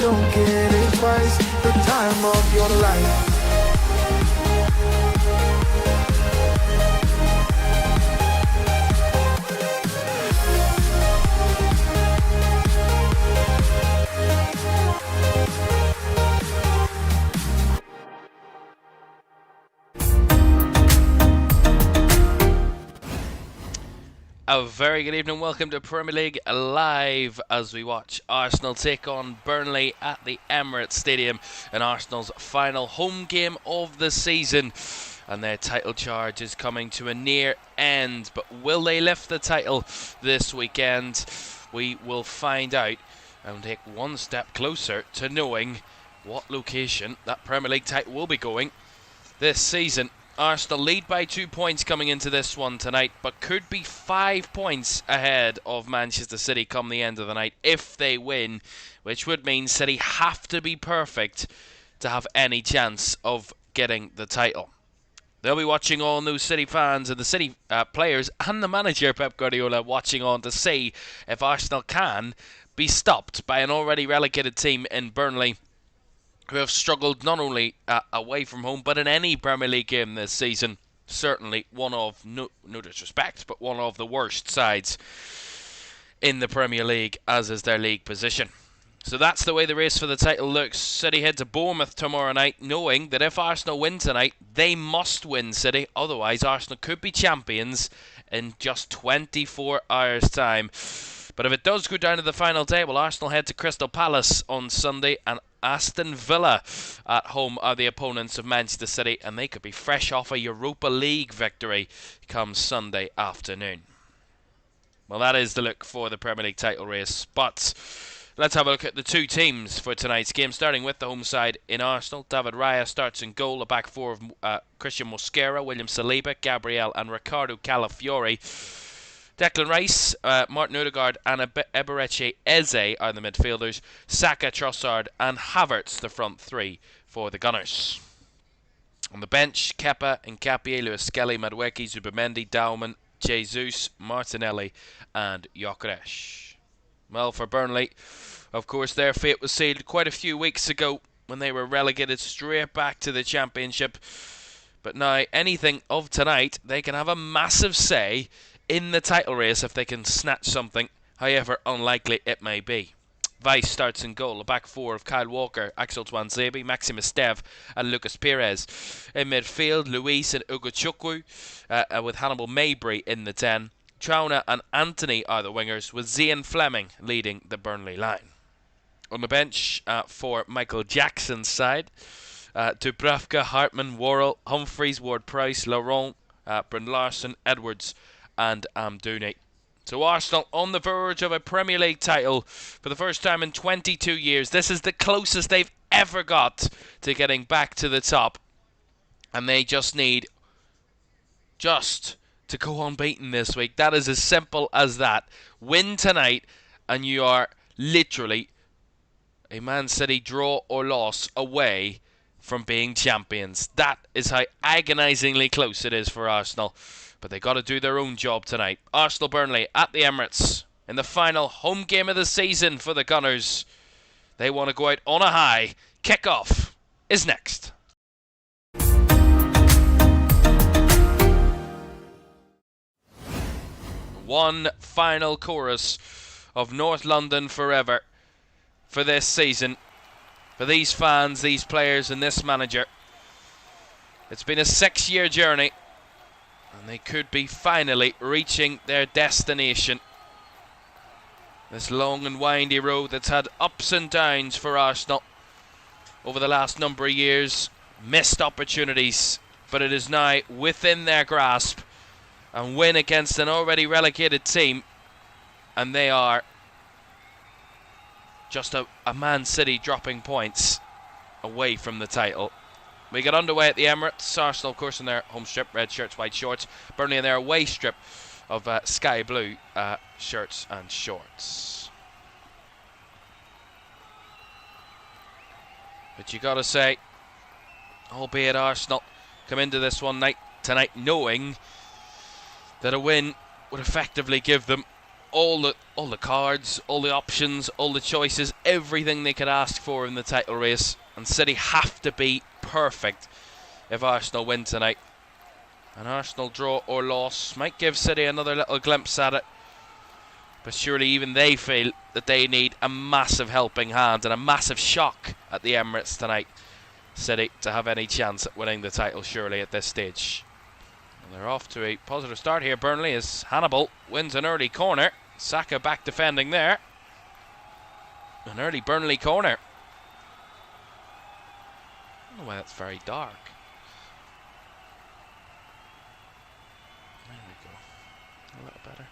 don't get it twice, the time of your life. A very good evening, welcome to Premier League Live as we watch Arsenal take on Burnley at the Emirates Stadium in Arsenal's final home game of the season. And their title charge is coming to a near end. But will they lift the title this weekend? We will find out and take one step closer to knowing what location that Premier League title will be going this season. Arsenal lead by 2 points coming into this one tonight, but could be 5 points ahead of Manchester City come the end of the night if they win, which would mean City have to be perfect to have any chance of getting the title. They'll be watching on, those City fans and the City players and the manager Pep Guardiola watching on to see if Arsenal can be stopped by an already relegated team in Burnley, who have struggled not only away from home but in any Premier League game this season. Certainly one of, no disrespect, but one of the worst sides in the Premier League, as is their league position. So that's the way the race for the title looks. City head to Bournemouth tomorrow night, knowing that if Arsenal win tonight, they must win City. Otherwise, Arsenal could be champions in just 24 hours' time. But if it does go down to the final table, Arsenal head to Crystal Palace on Sunday, and Aston Villa at home are the opponents of Manchester City, and they could be fresh off a Europa League victory come Sunday afternoon. Well, that is the look for the Premier League title race, but let's have a look at the two teams for tonight's game, starting with the home side in Arsenal. David Raya starts in goal, a back four of Christian Mosquera, William Saliba, Gabriel and Ricardo Calafiori. Declan Rice, Martin Odegaard and EmiratesStadium are the midfielders. Saka, Trossard and Havertz the front three for the Gunners. On the bench, Kepa, Nkapie, Lewis Skelly, Madueke, Zubamendi, Dauman, Jesus, Martinelli and Gyökeres. Well, for Burnley, of course, their fate was sealed quite a few weeks ago when they were relegated straight back to the Championship. But now, anything of tonight, they can have a massive say in the title race if they can snatch something, however unlikely it may be. Weiss starts in goal, a back four of Kyle Walker, Axel Tuanzebe, Maximus Stev and Lucas Perez. In midfield, Luis and Ugochukwu with Hannibal Mabry in the 10. Trauna and Anthony are the wingers, with Zian Fleming leading the Burnley line. On the bench for Michael Jackson's side, Dubravka, Hartman, Worrell, Humphreys, Ward-Prowse, Laurent, Bryn Larson, Edwards and Amdouni. So Arsenal on the verge of a Premier League title for the first time in 22 years. This is the closest they've ever got to getting back to the top. And they just need to go unbeaten this week. That is as simple as that. Win tonight and you are literally a Man City draw or loss away from being champions. That is how agonisingly close it is for Arsenal. But they got to do their own job tonight. Arsenal-Burnley at the Emirates in the final home game of the season for the Gunners. They want to go out on a high. Kick-off is next. One final chorus of North London forever for this season. For these fans, these players and this manager. It's been a 6-year journey. And they could be finally reaching their destination. This long and windy road that's had ups and downs for Arsenal over the last number of years. Missed opportunities, but it is now within their grasp. And win against an already relegated team. And they are just a Man City dropping points away from the title. We get underway at the Emirates. Arsenal, of course, in their home strip, red shirts, white shorts. Burnley in their away strip of sky blue shirts and shorts. But you got to say, albeit Arsenal come into this one tonight knowing that a win would effectively give them all the cards, all the options, all the choices, everything they could ask for in the title race. And City have to be perfect if Arsenal win tonight. An Arsenal draw or loss might give City another little glimpse at it. But surely even they feel that they need a massive helping hand and a massive shock at the Emirates tonight. City to have any chance at winning the title surely at this stage. And they're off to a positive start here, Burnley, as Hannibal wins an early corner. Saka back defending there. An early Burnley corner. I don't know why that's very dark. There we go. A little better.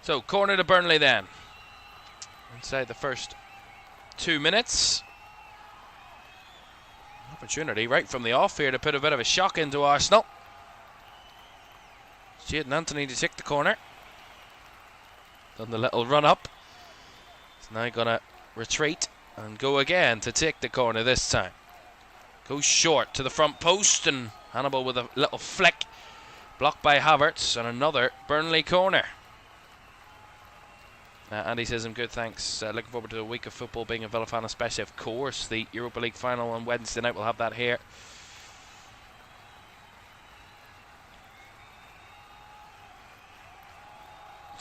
So, corner to Burnley then. Inside the first 2 minutes. Opportunity right from the off here to put a bit of a shock into Arsenal. Jadon Anthony to take the corner. Done the little run up. He's now going to retreat and go again to take the corner this time. Goes short to the front post, and Hannibal with a little flick. Blocked by Havertz, and another Burnley corner. Andy says, I'm good, thanks. Looking forward to a week of football, being a Villa fan especially, of course. The Europa League final on Wednesday night, we'll have that here.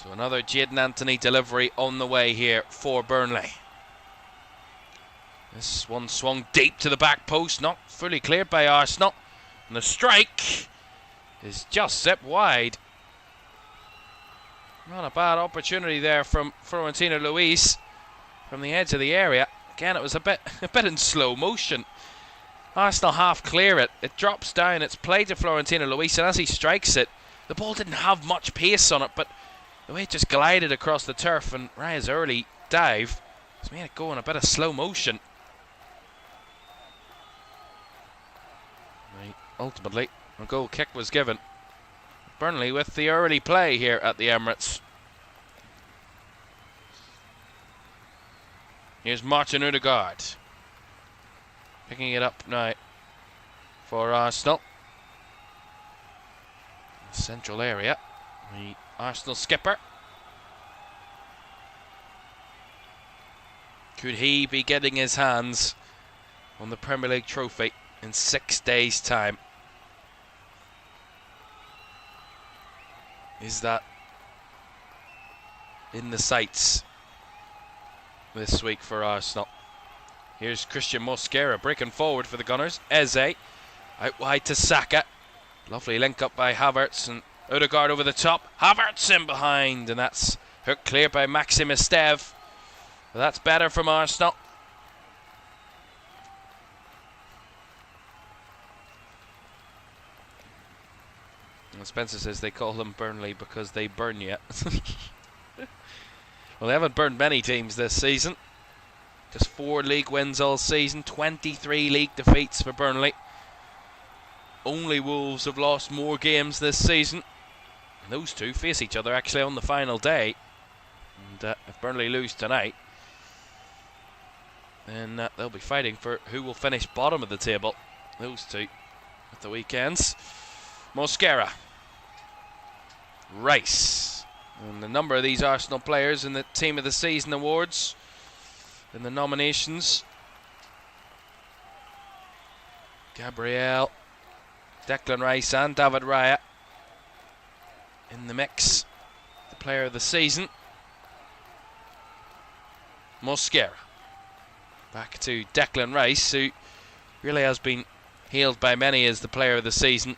So another Jadon Anthony delivery on the way here for Burnley. This one swung deep to the back post, not fully cleared by Arsenal. And the strike is just zipped wide. Not a bad opportunity there from Florentino Luis from the edge of the area. Again, it was a bit in slow motion. Arsenal half clear it. It drops down. It's played to Florentino Luis, and as he strikes it, the ball didn't have much pace on it, but the way it just glided across the turf and Raya's early dive has made it go in a bit of slow motion. Right, ultimately, a goal kick was given. Burnley with the early play here at the Emirates. Here's Martin Odegaard. Picking it up now for Arsenal. Central area. The Arsenal skipper. Could he be getting his hands on the Premier League trophy in 6 days' time? Is that in the sights this week for Arsenal? Here's Christian Mosquera breaking forward for the Gunners. Eze out wide to Saka. Lovely link up by Havertz, and Odegaard over the top. Havertz in behind, and that's hooked clear by Maxim Estev. Well, that's better from Arsenal. And Spencer says they call them Burnley because they burn you. Well, they haven't burned many teams this season. Just 4 league wins all season, 23 league defeats for Burnley. Only Wolves have lost more games this season. And those two face each other actually on the final day. And if Burnley lose tonight, then they'll be fighting for who will finish bottom of the table. Those two at the weekends. Mosquera. Rice. And a number of these Arsenal players in the Team of the Season awards, in the nominations. Gabriel, Declan Rice and David Raya in the mix. The player of the season. Mosquera. Back to Declan Rice, who really has been hailed by many as the player of the season.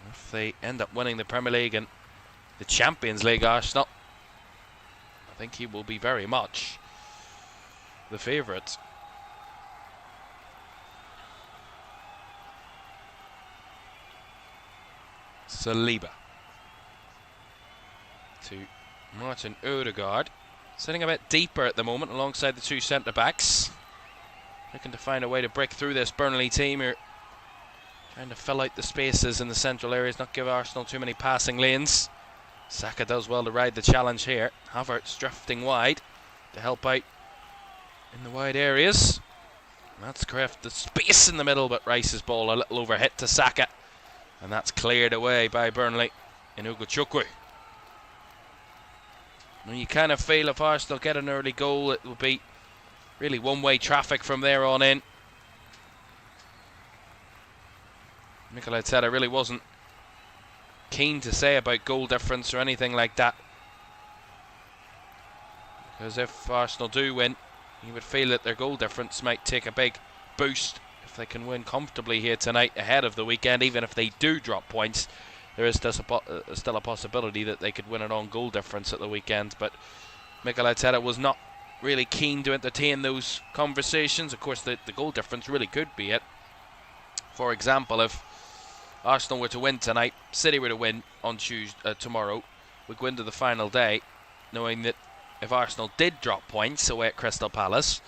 If they end up winning the Premier League and the Champions League, Arsenal, I think he will be very much the favourite. Saliba to Martin Odegaard, sitting a bit deeper at the moment alongside the two centre-backs, looking to find a way to break through this Burnley team here, trying to fill out the spaces in the central areas, not give Arsenal too many passing lanes. Saka does well to ride the challenge here. Havertz drifting wide to help out in the wide areas. That's correct, the space in the middle, but Rice's ball a little overhit to Saka, and that's cleared away by Burnley in Ugochukwu. You kind of feel if Arsenal get an early goal, it will be really one-way traffic from there on in. Mikel Arteta really wasn't keen to say about goal difference or anything like that, because if Arsenal do win, you would feel that their goal difference might take a big boost if they can win comfortably here tonight ahead of the weekend, even if they do drop points, there is still a possibility that they could win it on goal difference at the weekend. But Mikel Arteta was not really keen to entertain those conversations. Of course, the goal difference really could be it. For example, if Arsenal were to win tonight, City were to win on tomorrow, we go into the final day knowing that if Arsenal did drop points away at Crystal Palace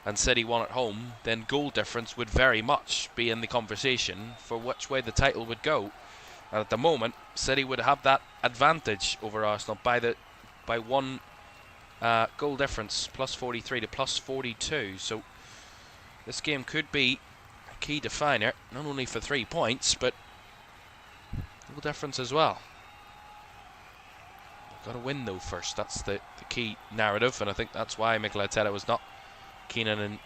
and City won at home, then goal difference would very much be in the conversation for which way the title would go. And at the moment, City would have that advantage over Arsenal by one goal difference, plus 43 to plus 42. So this game could be a key definer, not only for 3 points, but goal difference as well. Got to win though first. That's the key narrative, and I think that's why Mikel Arteta was not keen on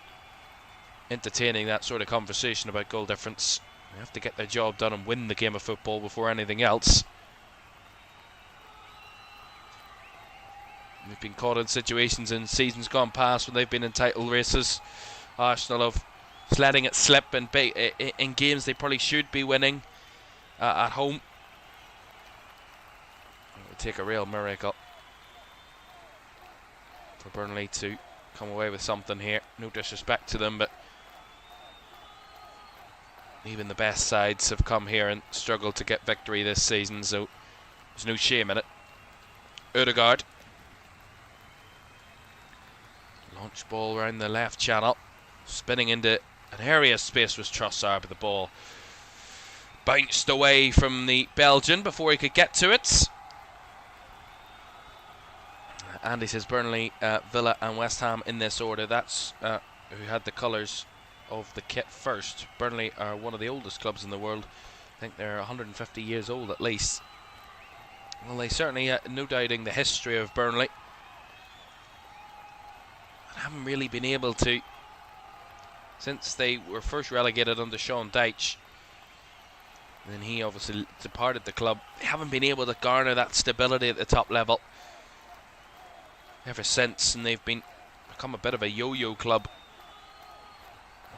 entertaining that sort of conversation about goal difference. They have to get their job done and win the game of football before anything else. They've been caught in situations in seasons gone past when they've been in title races. Arsenal have letting it slip in games they probably should be winning at home. It would take a real miracle for Burnley to come away with something here. No disrespect to them, but even the best sides have come here and struggled to get victory this season, so there's no shame in it. Ødegaard. Launch ball around the left channel. Spinning into an area of space was Trossard, but the ball bounced away from the Belgian before he could get to it. Andy says Burnley, Villa and West Ham in this order. That's who had the colours of the kit first. Burnley are one of the oldest clubs in the world. I think they're 150 years old at least. Well, they certainly, no doubting the history of Burnley. I haven't really been able to, since they were first relegated under Sean Dyche, and then he obviously departed the club, they haven't been able to garner that stability at the top level ever since, and they've become a bit of a yo-yo club,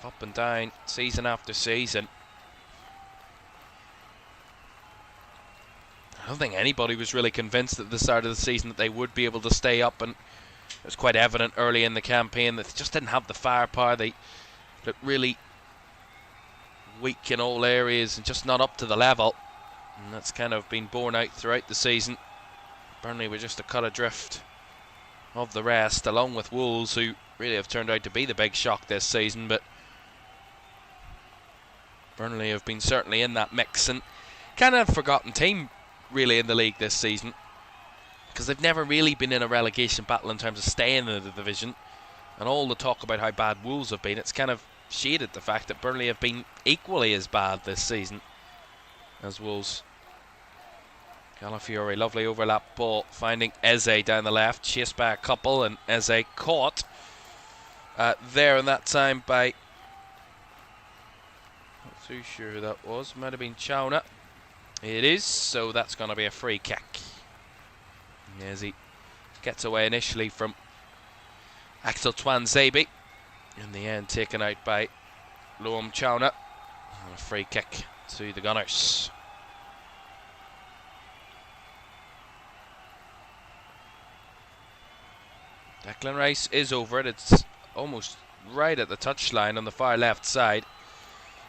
up and down season after season. I don't think anybody was really convinced at the start of the season that they would be able to stay up, and it was quite evident early in the campaign that they just didn't have the firepower. They looked really weak in all areas and just not up to the level, and that's kind of been borne out throughout the season. Burnley were just a cut adrift of the rest, along with Wolves, who really have turned out to be the big shock this season, but Burnley have been certainly in that mix and kind of forgotten team really in the league this season, because they've never really been in a relegation battle in terms of staying in the division, and all the talk about how bad Wolves have been, it's kind of shaded the fact that Burnley have been equally as bad this season as Wolves. Calafiori, lovely overlap ball, finding Eze down the left, chased by a couple, and Eze caught there in that time by, not too sure who that was, might have been Chauna. It is, so that's going to be a free kick. As he gets away initially from Axel Twanzebe, in the end taken out by Loam Chauna, and a free kick to the Gunners. Declan Rice is over it. It's almost right at the touchline on the far left side.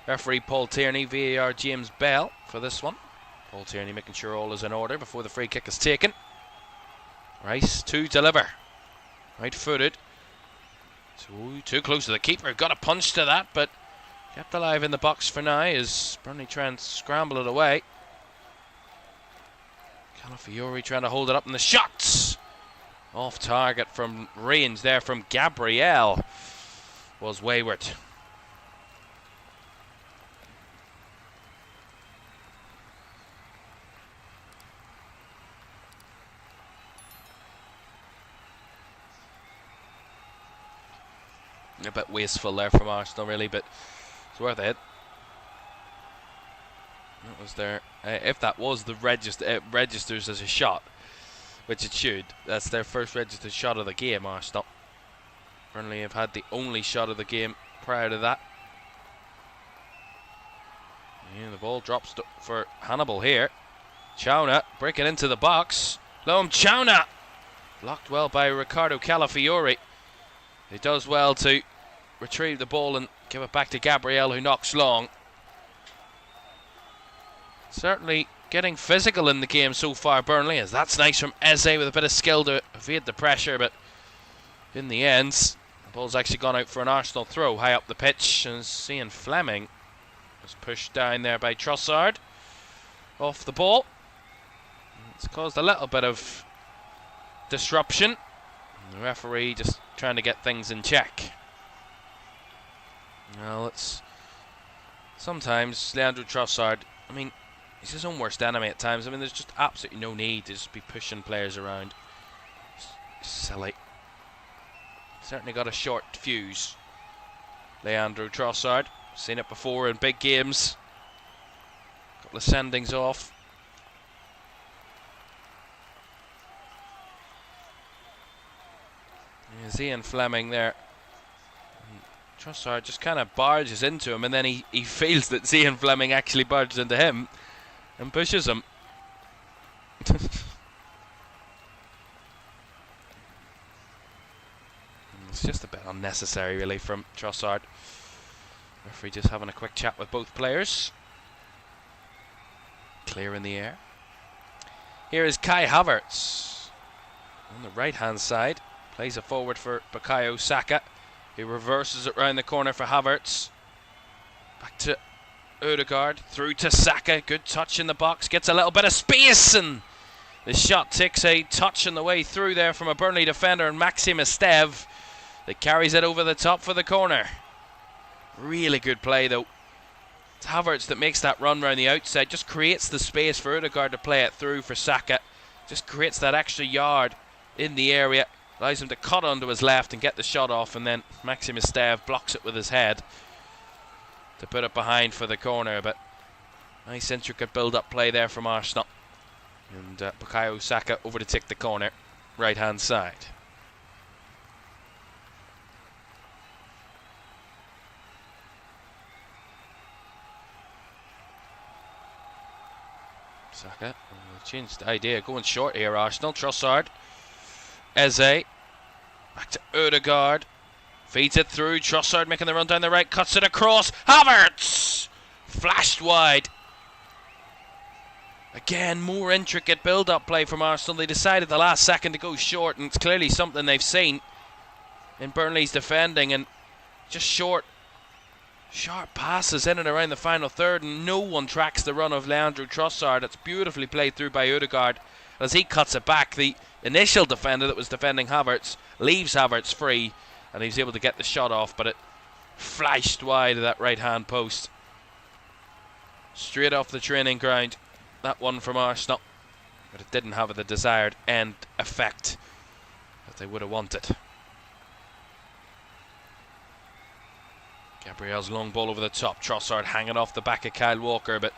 Referee Paul Tierney, VAR James Bell for this one. Paul Tierney making sure all is in order before the free kick is taken. Rice to deliver. Right footed. Too close to the keeper. Got a punch to that, but kept alive in the box for now as Burnley try and scramble it away. Calafiori trying to hold it up in the shots. Off target from range there from Gabriel. Was wayward. A bit wasteful there from Arsenal really, but it's worth it. That was there. If that was the it registers as a shot, which it should. That's their first registered shot of the game, Arsenal. Burnley have had the only shot of the game prior to that. Yeah, the ball drops for Hannibal here. Chauna breaking into the box. Loam Chauna blocked well by Riccardo Calafiori. He does well to retrieve the ball and give it back to Gabriel, who knocks long. Certainly getting physical in the game so far, Burnley, as that's nice from Eze with a bit of skill to evade the pressure, but in the end, the ball's actually gone out for an Arsenal throw high up the pitch, and Ian Fleming was pushed down there by Trossard off the ball. It's caused a little bit of disruption. The referee just trying to get things in check. Well, it's sometimes Leandro Trossard, I mean, he's his own worst enemy at times. I mean, there's just absolutely no need to just be pushing players around. It's silly. Certainly got a short fuse, Leandro Trossard. Seen it before in big games. Couple of sendings off. There's Ian Fleming there. Trossard just kind of barges into him, and then he feels that Ian Fleming actually barges into him and pushes him. It's just a bit unnecessary, really, from Trossard. Referee just having a quick chat with both players. Clear in the air. Here is Kai Havertz on the right-hand side. Plays it forward for Bukayo Saka. He reverses it round the corner for Havertz. Back to Ødegaard. Through to Saka. Good touch in the box. Gets a little bit of space, and the shot takes a touch on the way through there from a Burnley defender, and Maxim Estev that carries it over the top for the corner. Really good play, though. It's Havertz that makes that run round the outside. Just creates the space for Ødegaard to play it through for Saka. Just creates that extra yard in the area. Allows him to cut onto his left and get the shot off, and then Maxim Estev blocks it with his head to put it behind for the corner. But nice intricate build-up play there from Arsenal. And Bukayo Saka over to take the corner, right-hand side. Saka changed the idea, going short here, Arsenal. Trossard. Eze. Back to Ødegaard. Feeds it through. Trossard making the run down the right. Cuts it across. Havertz! Flashed wide. Again, more intricate build-up play from Arsenal. They decided the last second to go short, and it's clearly something they've seen in Burnley's defending. And just short, sharp passes in and around the final third, and no one tracks the run of Leandro Trossard. It's beautifully played through by Ødegaard. As he cuts it back, the initial defender that was defending Havertz leaves Havertz free, and he's able to get the shot off, but it flashed wide of that right-hand post. Straight off the training ground, that one from Arsenal, but it didn't have the desired end effect that they would have wanted. Gabriel's long ball over the top. Trossard hanging off the back of Kyle Walker, but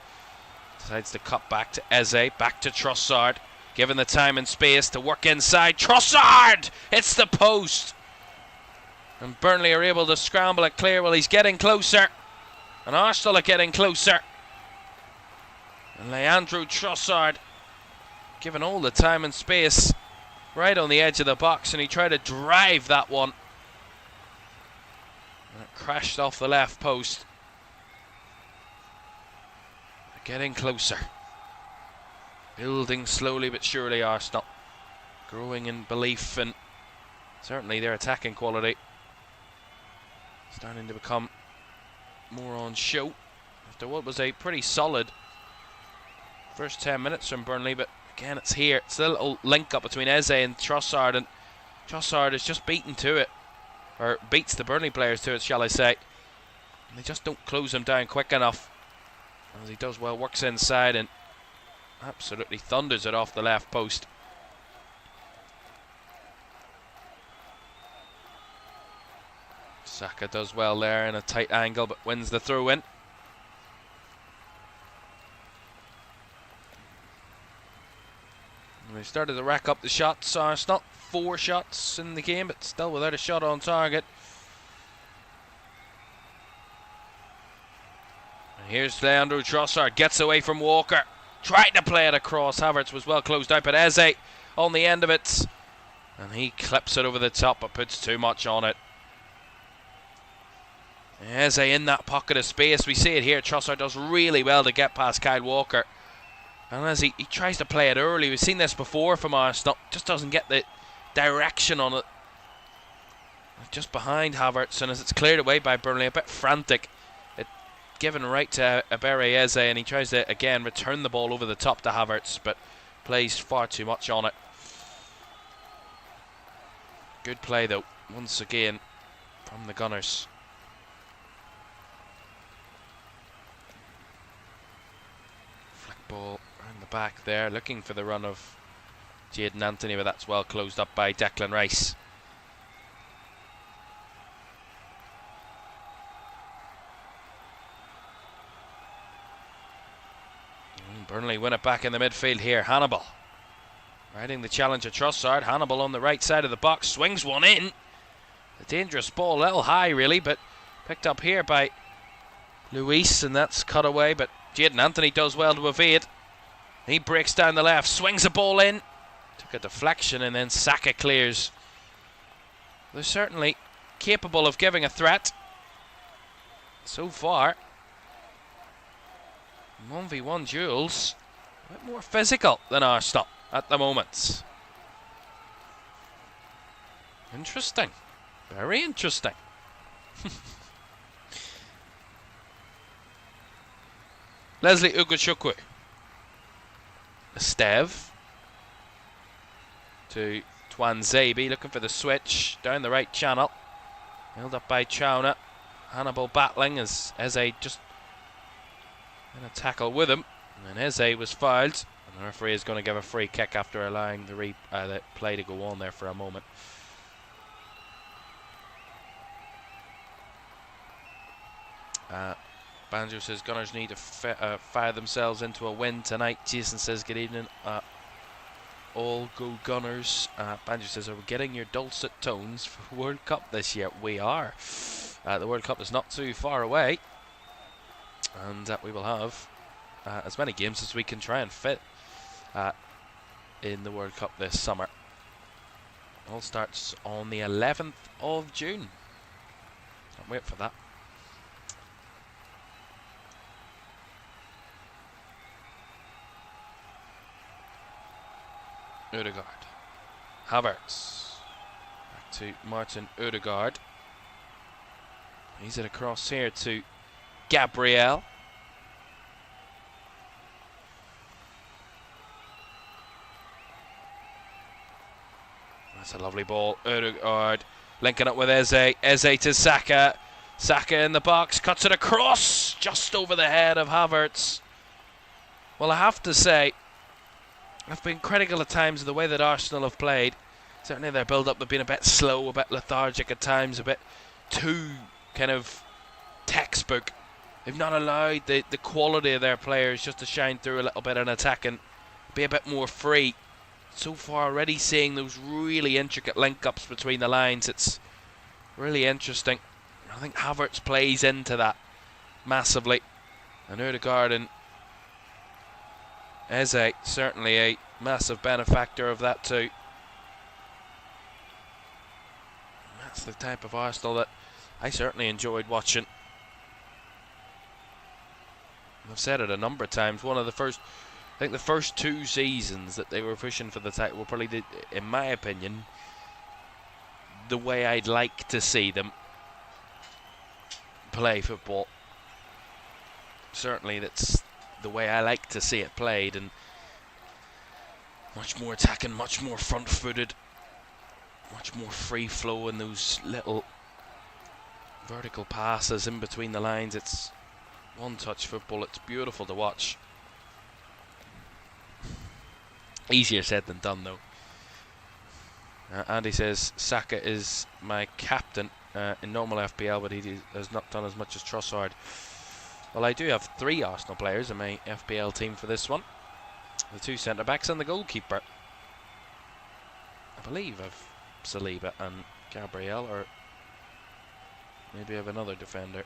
decides to cut back to Eze. Back to Trossard. Given the time and space to work inside. Trossard! It's the post! And Burnley are able to scramble it clear. Well, he's getting closer. And Arsenal are getting closer. And Leandro Trossard, given all the time and space, right on the edge of the box, and he tried to drive that one. And it crashed off the left post. They're getting closer. Building slowly but surely, Arsenal. Growing in belief, and certainly their attacking quality starting to become more on show after what was a pretty solid first 10 minutes from Burnley. But again, it's here. It's a little link up between Eze and Trossard, and Trossard is just beaten to it, or beats the Burnley players to it, shall I say. And they just don't close him down quick enough. As he does well, works inside and absolutely thunders it off the left post. Saka does well there in a tight angle, but wins the throw in. And they started to rack up the shots, Arsenal. 4 shots in the game, but still without a shot on target. Here's Leandro Trossard, gets away from Walker. Tried to play it across. Havertz was well closed out, but Eze on the end of it. And he clips it over the top, but puts too much on it. Eze in that pocket of space. We see it here. Trossard does really well to get past Kyle Walker. And as he tries to play it early, we've seen this before from Arsenal, just doesn't get the direction on it. Just behind Havertz, and as it's cleared away by Burnley, a bit frantic. It given right to Ebere Eze, and he tries to again return the ball over the top to Havertz, but plays far too much on it. Good play though, once again, from the Gunners. Flick ball around the back there, looking for the run of Jadon Anthony, but that's well closed up by Declan Rice. Burnley win it back in the midfield here. Hannibal riding the challenge of Trossard. Hannibal on the right side of the box, swings one in. A dangerous ball, a little high really, but picked up here by Luis, and that's cut away, but Jadon Anthony does well to evade. He breaks down the left, swings a ball in. Took a deflection, and then Saka clears. They're certainly capable of giving a threat. So far, 1v1 duels, a bit more physical than Arsenal at the moment. Interesting. Very interesting. Leslie Ugochukwu. Esteve to Twanzebe, looking for the switch down the right channel. Held up by Chauna. Hannibal battling as Eze just in a tackle with him. And Eze was fouled. And the referee is going to give a free kick after allowing the play to go on there for a moment. Banjo says Gunners need to fire themselves into a win tonight. Jason says good evening. All go Gunners. Banjo says, are we getting your dulcet tones for World Cup this year? We are. The World Cup is not too far away, and we will have as many games as we can try and fit in the World Cup this summer. All starts on the 11th of June. Can't wait for that. Ødegaard. Havertz. Back to Martin Ødegaard. He's it across here to Gabriel. That's a lovely ball. Ødegaard linking up with Eze. Eze to Saka. Saka in the box. Cuts it across. Just over the head of Havertz. Well, I have to say, I've been critical at times of the way that Arsenal have played. Certainly their build-up have been a bit slow, a bit lethargic at times, a bit too kind of textbook. They've not allowed the quality of their players just to shine through a little bit in attack and be a bit more free. So far already seeing those really intricate link-ups between the lines. It's really interesting. I think Havertz plays into that massively. And Ødegaard and Eze certainly a massive benefactor of that too. That's the type of Arsenal that I certainly enjoyed watching. I've said it a number of times. One of the first, I think the first 2 seasons that they were pushing for the title were probably, in my opinion, the way I'd like to see them play football. Certainly that's the way I like to see it played, and much more attacking, much more front-footed, much more free flow in those little vertical passes in between the lines. It's one-touch football. It's beautiful to watch. Easier said than done, though. Andy says Saka is my captain in normal FPL, but he has not done as much as Trossard. Well, I do have 3 Arsenal players in my FPL team for this one. The 2 centre-backs and the goalkeeper. I believe I've Saliba and Gabriel, or maybe I have another defender.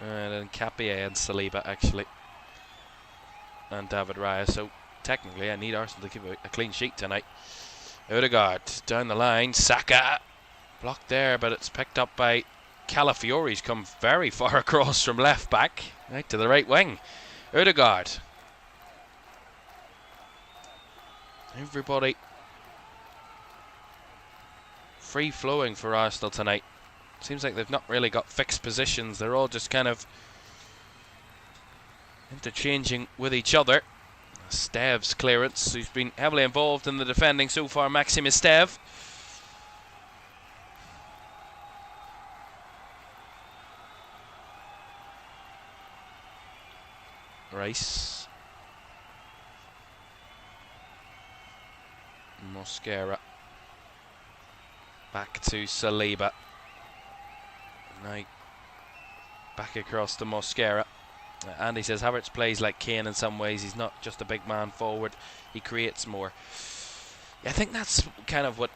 And then Capia and Saliba, actually. And David Raya. So technically I need Arsenal to give a clean sheet tonight. Odegaard down the line. Saka blocked there, but it's picked up by Calafiore. He's come very far across from left back, right to the right wing. Odegaard. Everybody free flowing for Arsenal tonight. Seems like they've not really got fixed positions. They're all just kind of interchanging with each other. Steve's clearance, who's been heavily involved in the defending so far, Maxime Steve. Rice. Mosquera. Back to Saliba. Now back across to Mosquera. Andy says Havertz plays like Kane in some ways. He's not just a big man forward, he creates more. I think that's kind of what,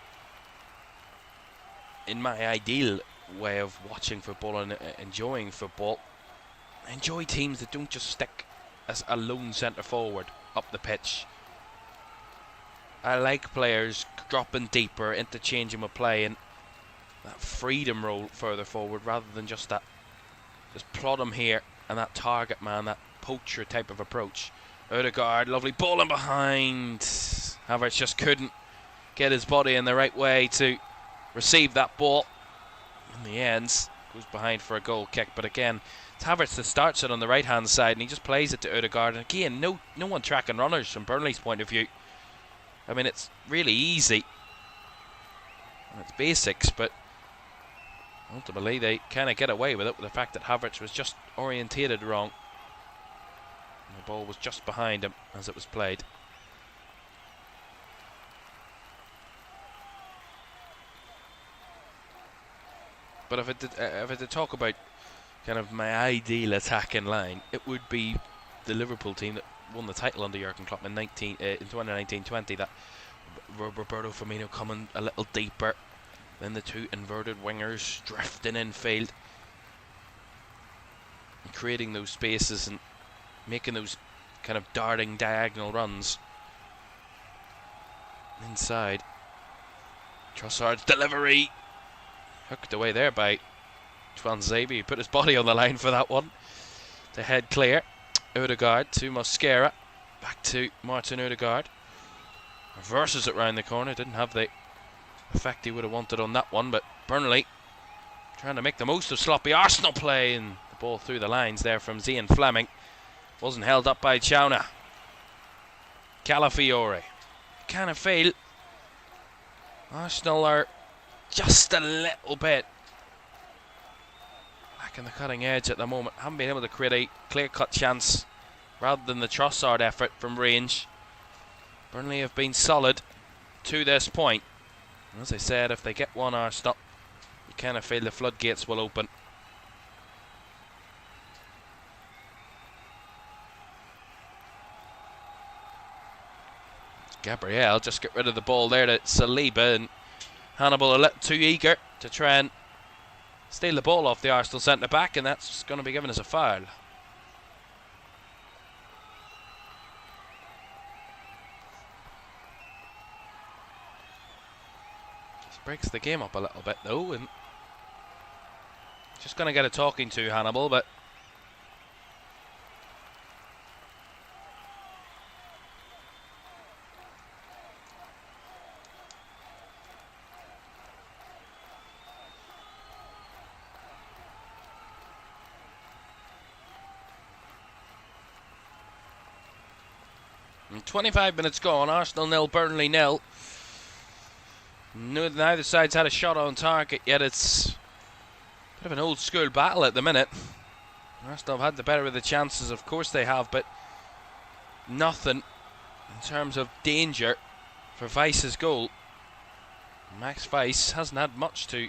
in my ideal way of watching football and enjoying football, I enjoy teams that don't just stick as a lone centre forward up the pitch. I like players dropping deeper, interchanging with play, and that freedom role further forward rather than just that just plod him here and that target man, that poacher type of approach. Odegaard, lovely ball in behind. Havertz just couldn't get his body in the right way to receive that ball. In the end, goes behind for a goal kick, but again, it's Havertz that starts it on the right hand side and he just plays it to Odegaard. And again, no one tracking runners from Burnley's point of view. I mean, it's really easy and it's basics, but ultimately they kind of get away with it, with the fact that Havertz was just orientated wrong. And the ball was just behind him as it was played. But if I had to talk about kind of my ideal attacking line, it would be the Liverpool team that won the title under Jurgen Klopp in 2019-20. That Roberto Firmino coming a little deeper, then the two inverted wingers drifting in field, and creating those spaces and making those kind of darting diagonal runs inside. Trossard's delivery hooked away there by Tuanzebe. He put his body on the line for that one to head clear. Odegaard to Mosquera, back to Martin Odegaard, reverses it round the corner. Didn't have the effect he would have wanted on that one, but Burnley trying to make the most of sloppy Arsenal play, and the ball through the lines there from Zian Fleming wasn't held up by Chauna. Calafiore kind of failed. Arsenal are just a little bit lacking the cutting edge at the moment. Haven't been able to create a clear-cut chance rather than the Trossard effort from range. Burnley have been solid to this point. As I said, if they get one Arsenal, you kind of feel the floodgates will open. Gabriel just get rid of the ball there to Saliba, and Hannibal a little too eager to try and steal the ball off the Arsenal centre-back, and that's going to be given as a foul. Just breaks the game up a little bit though, and just going to get a talking to, Hannibal, but and 25 minutes gone, Arsenal 0, Burnley 0. Neither side's had a shot on target yet. It's a bit of an old school battle at the minute. Arsenal have had the better of the chances, of course they have, but nothing in terms of danger for Weiss's goal. Max Weiss hasn't had much to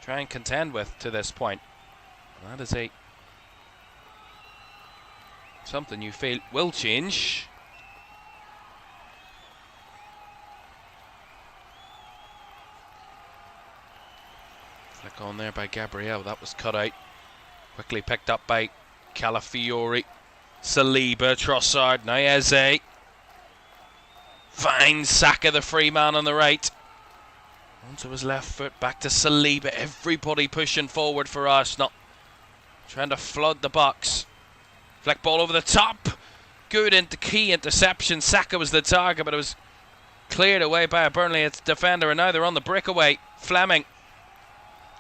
try and contend with to this point. That is something you feel will change. Flick on there by Gabriel, that was cut out. Quickly picked up by Calafiori. Saliba, Trossard, Eze. Finds Saka, the free man on the right. Onto his left foot, back to Saliba. Everybody pushing forward for Arsenal. Trying to flood the box. Fleck ball over the top. Good key interception. Saka was the target, but it was cleared away by a Burnley defender, and now they're on the breakaway. Fleming.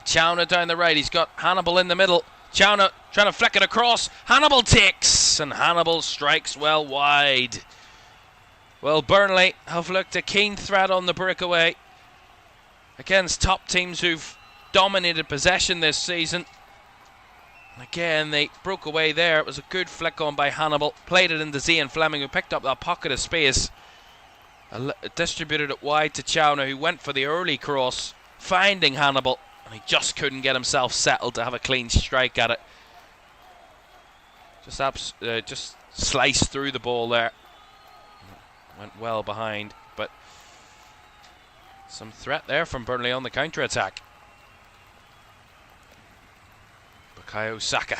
Caoimhan down the right. He's got Hannibal in the middle. Caoimhan trying to flick it across. Hannibal takes, and Hannibal strikes well wide. Well, Burnley have looked a keen threat on the breakaway against top teams who've dominated possession this season. And again, they broke away there. It was a good flick on by Hannibal. Played it into Zian Fleming, who picked up that pocket of space. Distributed it wide to Caoimhan, who went for the early cross, finding Hannibal. And he just couldn't get himself settled to have a clean strike at it. Just sliced through the ball there. Went well behind, but some threat there from Burnley on the counter-attack. Bukayo Saka.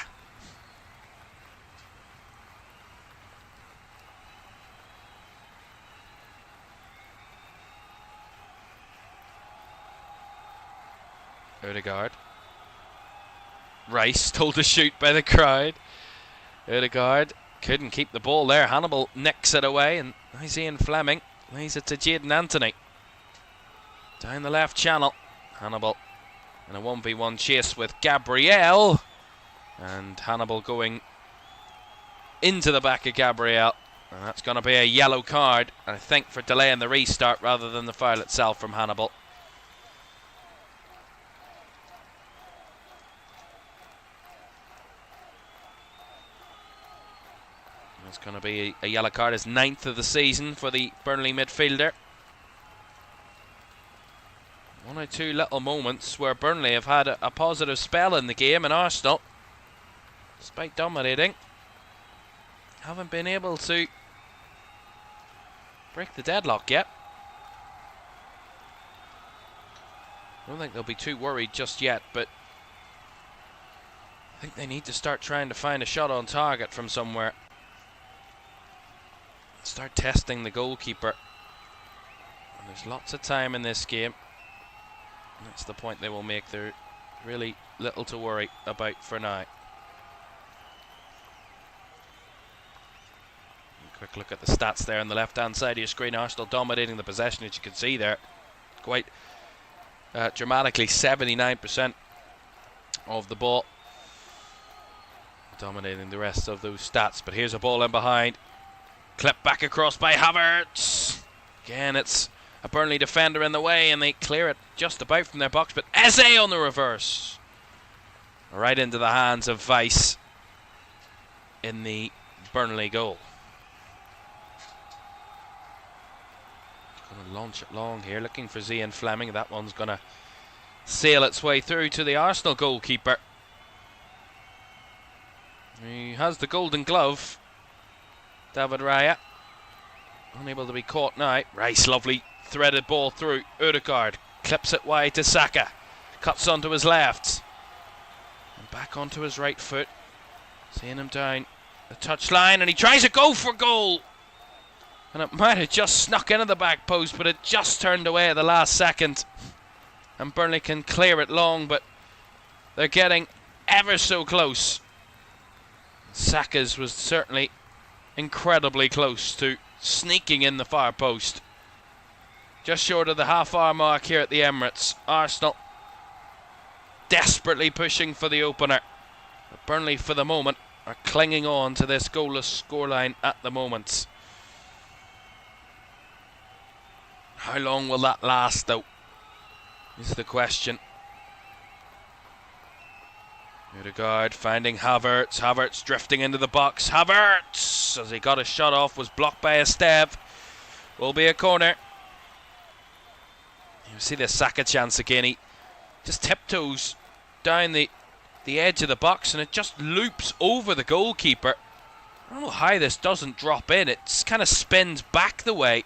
Odegaard. Rice told to shoot by the crowd. Odegaard couldn't keep the ball there. Hannibal nicks it away, and Zian Fleming lays it to Jadon Anthony. Down the left channel. Hannibal in a 1v1 chase with Gabriel. And Hannibal going into the back of Gabriel. And that's going to be a yellow card, I think, for delaying the restart rather than the foul itself from Hannibal. It's going to be a yellow card, his 9th of the season for the Burnley midfielder. One or two little moments where Burnley have had a positive spell in the game, and Arsenal, despite dominating, haven't been able to break the deadlock yet. I don't think they'll be too worried just yet, but I think they need to start trying to find a shot on target from somewhere. Start testing the goalkeeper. And there's lots of time in this game. And that's the point they will make. There's really little to worry about for now. A quick look at the stats there on the left hand side of your screen. Arsenal dominating the possession, as you can see there. Quite dramatically, 79% of the ball. Dominating the rest of those stats. But here's a ball in behind. Clipped back across by Havertz. Again, it's a Burnley defender in the way, and they clear it just about from their box. But Eze on the reverse. Right into the hands of Weiss in the Burnley goal. Going to launch it long here, looking for Zian Fleming. That one's going to sail its way through to the Arsenal goalkeeper. He has the golden glove. David Raya, unable to be caught now. Rice, lovely threaded ball through. Odegaard clips it wide to Saka. Cuts onto his left. And back onto his right foot. Seeing him down the touchline, and he tries to go for goal. And it might have just snuck into the back post, but it just turned away at the last second. And Burnley can clear it long, but they're getting ever so close. Saka's was certainly incredibly close to sneaking in the far post. Just short of the half-hour mark here at the Emirates. Arsenal desperately pushing for the opener. But Burnley, for the moment, are clinging on to this goalless scoreline at the moment. How long will that last, though, is the question. Odegaard finding Havertz. Havertz drifting into the box. Havertz, as he got a shot off, was blocked by Esteve. Will be a corner. You see the Saka chance again. He just tiptoes down the edge of the box, and it just loops over the goalkeeper. I don't know how this doesn't drop in. It kind of spins back the way.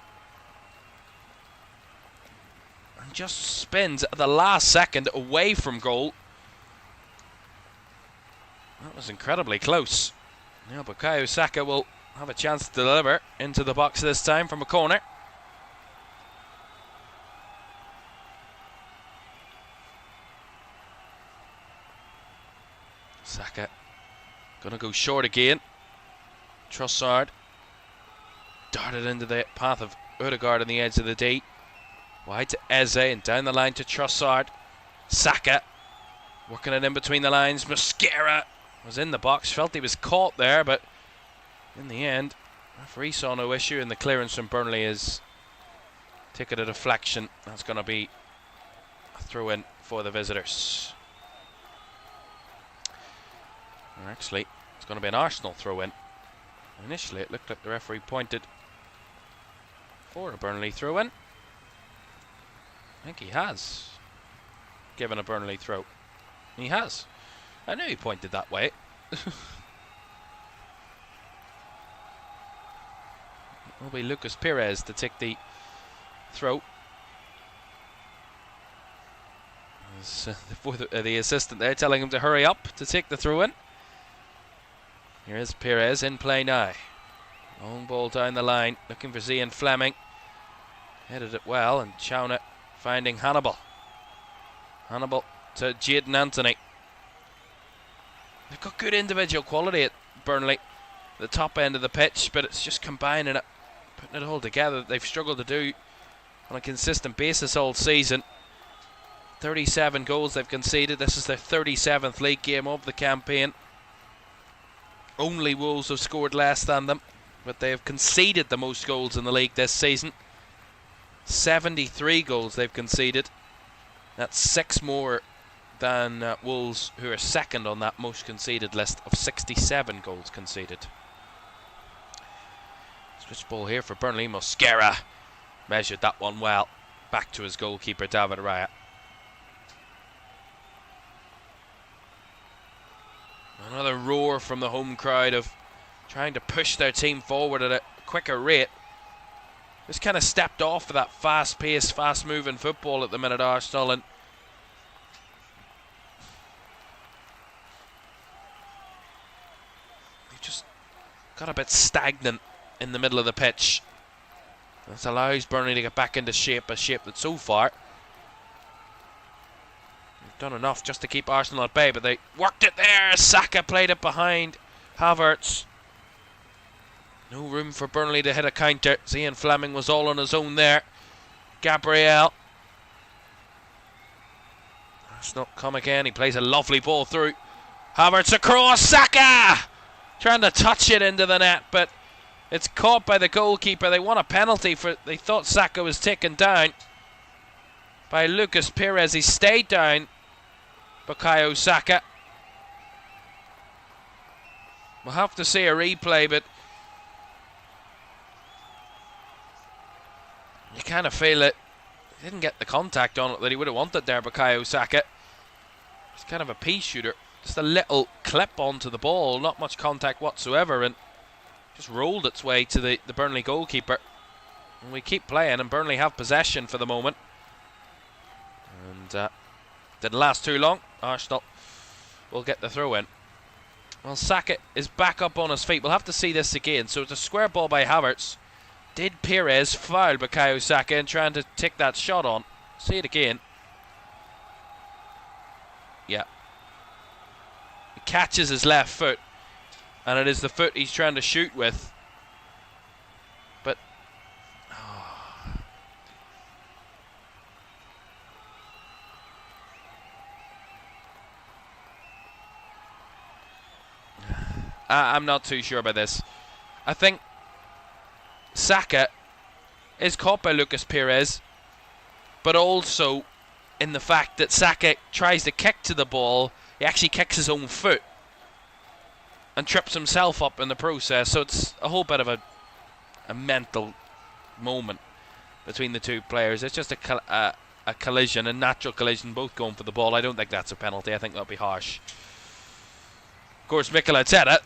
And just spins at the last second away from goal. That was incredibly close. Now Bukayo Saka will have a chance to deliver into the box this time from a corner. Saka gonna go short again. Trossard darted into the path of Odegaard on the edge of the D. Wide to Eze and down the line to Trossard. Saka working it in between the lines. Mosquera was in the box, felt he was caught there, but in the end, referee saw no issue, and the clearance from Burnley is ticket a deflection. That's going to be a throw-in for the visitors. Or actually, it's going to be an Arsenal throw-in. Initially, it looked like the referee pointed for a Burnley throw-in. I think he has given a Burnley throw. He has. I knew he pointed that way. It'll be Lucas Perez to take the throw. The assistant there telling him to hurry up to take the throw in. Here's Perez in play now. Long ball down the line, looking for Zian Fleming. Headed it well, and Chauna finding Hannibal. Hannibal to Jadon Anthony. They've got good individual quality at Burnley, the top end of the pitch, but it's just combining it, putting it all together. They've struggled to do on a consistent basis all season. 37 goals they've conceded. This is their 37th league game of the campaign. Only Wolves have scored less than them, but they have conceded the most goals in the league this season. 73 goals they've conceded. That's 6 more than Wolves, who are second on that most conceded list of 67 goals conceded. Switch ball here for Burnley. Mosquera measured that one well. Back to his goalkeeper, David Raya. Another roar from the home crowd of trying to push their team forward at a quicker rate. Just kind of stepped off of that fast-paced, fast-moving football at the minute, Arsenal, and they've just got a bit stagnant in the middle of the pitch. This allows Burnley to get back into shape, a shape that so far they've done enough just to keep Arsenal at bay, but they worked it there. Saka played it behind Havertz. No room for Burnley to hit a counter. Zian Fleming was all on his own there. Gabriel. Arsenal come again. He plays a lovely ball through. Havertz across. Saka trying to touch it into the net, but it's caught by the goalkeeper. They want a penalty for. They thought Saka was taken down by Lucas Perez. He stayed down. Bukayo Saka. We'll have to see a replay, but you kind of feel it. He didn't get the contact on it that he would have wanted there, Bukayo Saka. He's kind of a pea shooter. Just a little clip onto the ball, not much contact whatsoever, and just rolled its way to the Burnley goalkeeper. And we keep playing, and Burnley have possession for the moment. And didn't last too long. Arsenal will get the throw in. Well, Saka is back up on his feet. We'll have to see this again. So it's a square ball by Havertz. Did Perez foul Bukayo Saka in trying to take that shot on? See it again. Yeah. He catches his left foot, and it is the foot he's trying to shoot with. But I'm not too sure about this. I think Saka is caught by Lucas Perez, but also in the fact that Saka tries to kick to the ball, he actually kicks his own foot and trips himself up in the process. So it's a whole bit of a mental moment between the two players. It's just a collision, a natural collision, both going for the ball. I don't think that's a penalty. I think that'll be harsh. Of course, Mikel Arteta,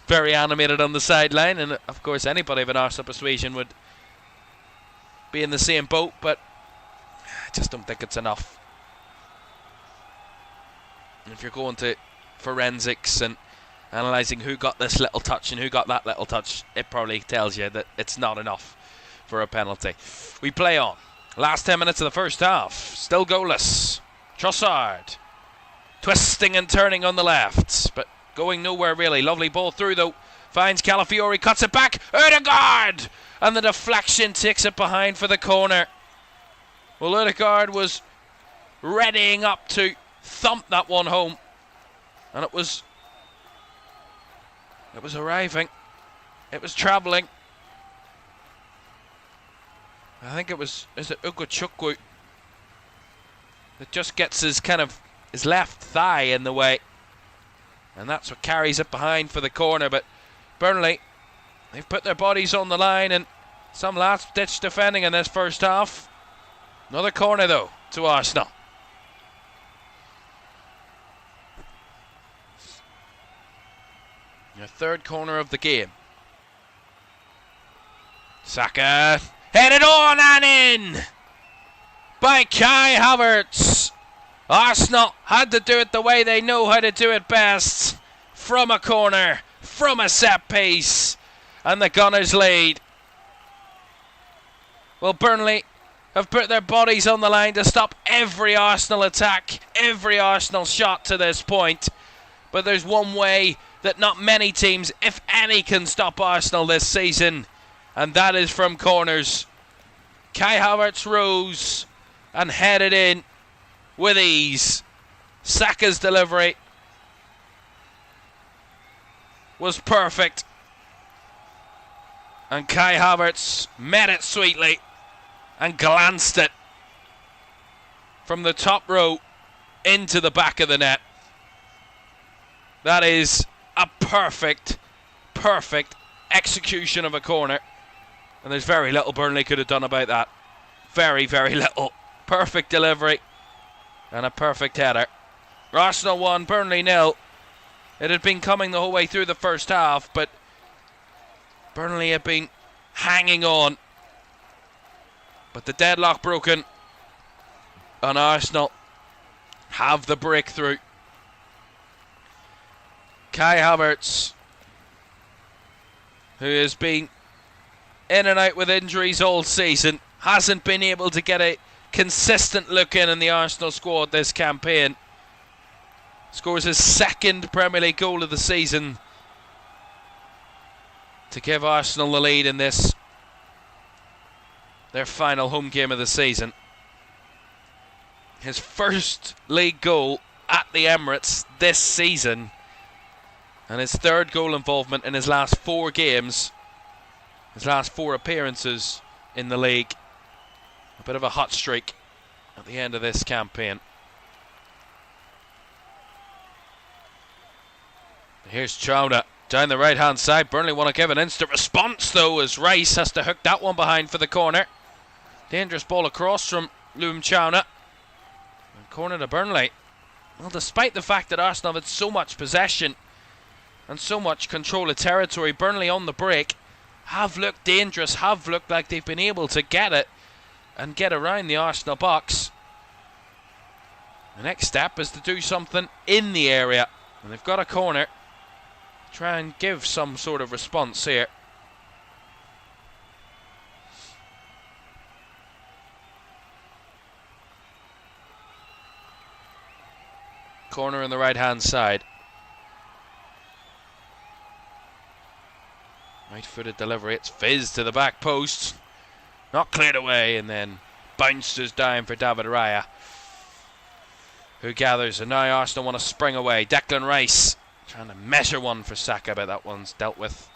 very animated on the sideline, and of course anybody of an Arsenal persuasion would be in the same boat, but I just don't think it's enough. And if you're going to forensics and analysing who got this little touch and who got that little touch, it probably tells you that it's not enough for a penalty. We play on. Last 10 minutes of the first half. Still goalless. Trossard twisting and turning on the left, but going nowhere really. Lovely ball through though. Finds Calafiori, cuts it back. Ødegaard! And the deflection takes it behind for the corner. Well, Ødegaard was readying up to thump that one home. And it was arriving. It was travelling. I think it was, is it Ugochukwu that just gets his left thigh in the way. And that's what carries it behind for the corner. But Burnley, they've put their bodies on the line and some last-ditch defending in this first half. Another corner though to Arsenal. Your third corner of the game. Saka headed on and in by Kai Havertz. Arsenal had to do it the way they know how to do it best. From a corner, from a set piece, and the Gunners lead. Well, Burnley have put their bodies on the line to stop every Arsenal attack, every Arsenal shot to this point. But there's one way that not many teams, if any, can stop Arsenal this season, and that is from corners. Kai Havertz rose and headed in with ease. Saka's delivery was perfect, and Kai Havertz met it sweetly and glanced it from the top row into the back of the net. That is a perfect execution of a corner, and there's very little Burnley could have done about that. Very, very little. Perfect delivery and a perfect header. Arsenal 1, Burnley 0. It had been coming the whole way through the first half, but Burnley had been hanging on. But the deadlock broken, and Arsenal have the breakthrough. Kai Havertz, who has been in and out with injuries all season, hasn't been able to get a consistent look in the Arsenal squad this campaign. Scores his second Premier League goal of the season to give Arsenal the lead in this, their final home game of the season. His first league goal at the Emirates this season, and his third goal involvement in his last 4 games, his last 4 appearances in the league. A bit of a hot streak at the end of this campaign. Here's Chowda down the right hand side. Burnley want to give an instant response though, as Rice has to hook that one behind for the corner. Dangerous ball across from Loum Chowda. Corner to Burnley. Well, despite the fact that Arsenal have had so much possession and so much control of territory, Burnley on the break have looked dangerous, have looked like they've been able to get it and get around the Arsenal box. The next step is to do something in the area, and they've got a corner. Try and give some sort of response here. Corner on the right hand side. Right footed delivery, it's fizzed to the back post. Not cleared away, and then bounces down for David Raya, who gathers, and now Arsenal want to spring away. Declan Rice trying to measure one for Saka, but that one's dealt with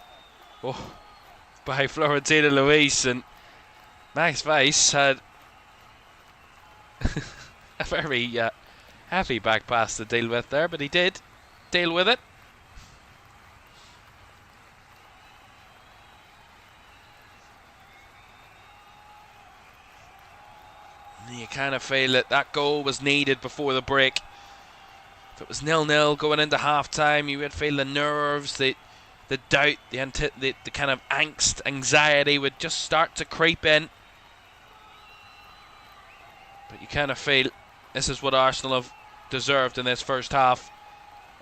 by Florentino Luis, and Max Weiss had a very heavy back pass to deal with there, but he did deal with it. You kind of feel that that goal was needed before the break. If it was 0-0 going into half-time, you would feel the nerves, the doubt, the kind of angst, anxiety would just start to creep in. But you kind of feel this is what Arsenal have deserved in this first half.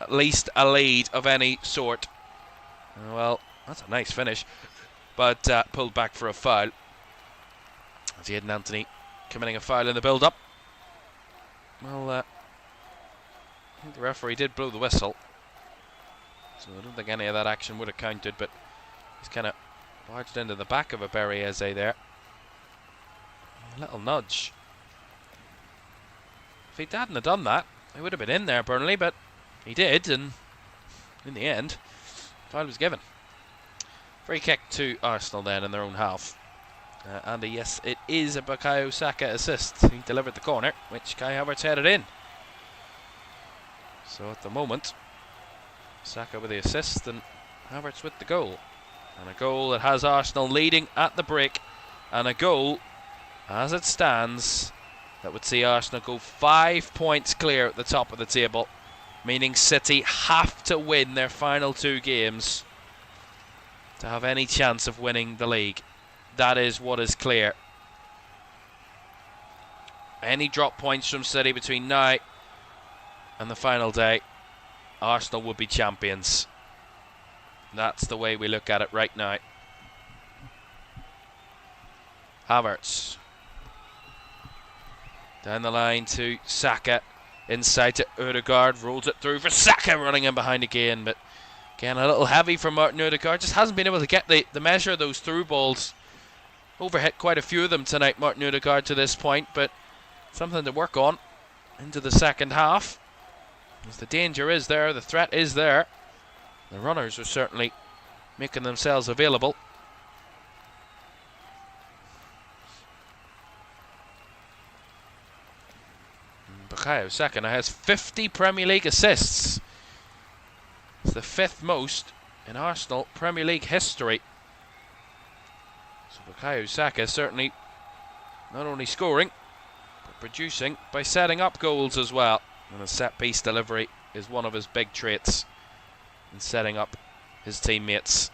at least a lead of any sort. Well, that's a nice finish, but pulled back for a foul. As Aidan Anthony committing a foul in the build-up. Well, I think the referee did blow the whistle, so I don't think any of that action would have counted, but he's kind of barged into the back of a Berriese there. A little nudge. If he hadn't have done that, he would have been in there, Burnley, but he did, and in the end, foul was given. Free kick to Arsenal then in their own half. Andy, yes, it is a Bukayo Saka assist. He delivered the corner, which Kai Havertz headed in. So at the moment, Saka with the assist and Havertz with the goal. And a goal that has Arsenal leading at the break. And a goal, as it stands, that would see Arsenal go 5 points clear at the top of the table. Meaning City have to win their final 2 games to have any chance of winning the league. That is what is clear. Any drop points from City between now and the final day, Arsenal would be champions. That's the way we look at it right now. Havertz. Down the line to Saka. Inside to Ødegaard. Rolls it through for Saka, running in behind again. But again, a little heavy for Martin Ødegaard. Just hasn't been able to get the measure of those through balls. Overhit quite a few of them tonight, Martin Ødegaard, to this point, but something to work on into the second half. As the danger is there, the threat is there. The runners are certainly making themselves available. Bukayo Saka now has 50 Premier League assists. It's the 5th most in Arsenal Premier League history. So Bukayo Saka certainly not only scoring, but producing by setting up goals as well. And a set-piece delivery is one of his big traits in setting up his teammates.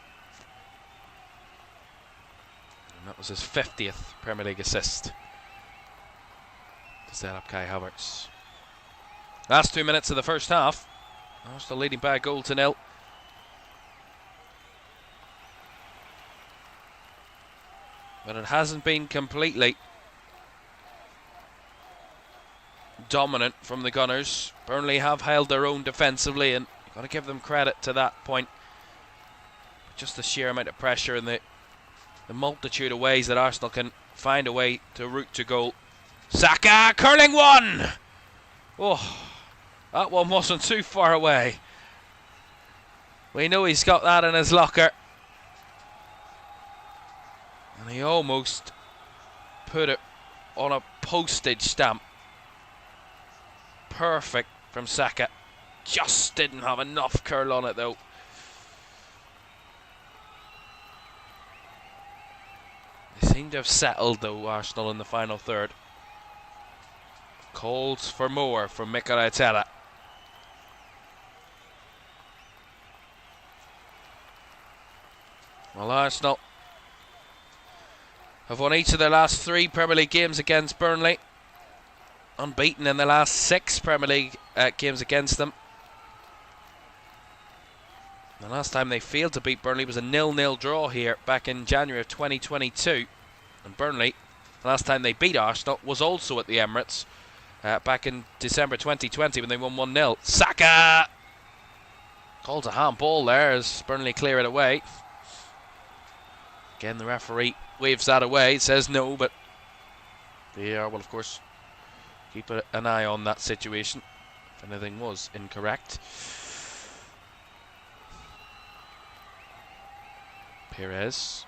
And that was his 50th Premier League assist to set up Kai Havertz. Last 2 minutes of the first half. Arsenal leading by a goal to nil. But it hasn't been completely dominant from the Gunners. Burnley have held their own defensively, and you've got to give them credit to that point. Just the sheer amount of pressure and the multitude of ways that Arsenal can find a way to route to goal. Saka, curling one! Oh, that one wasn't too far away. We know he's got that in his locker. And he almost put it on a postage stamp. Perfect from Saka. Just didn't have enough curl on it though. They seem to have settled though, Arsenal, in the final third. Calls for more from Mikel. Well, Arsenal have won each of their last 3 Premier League games against Burnley. Unbeaten in the last 6 Premier League games against them. The last time they failed to beat Burnley was a 0-0 draw here back in January of 2022. And Burnley, the last time they beat Arsenal, was also at the Emirates back in December 2020 when they won 1-0. Saka! Calls a handball there as Burnley clear it away. Again, the referee waves that away, says no, but VAR will, of course, keep an eye on that situation if anything was incorrect. Perez.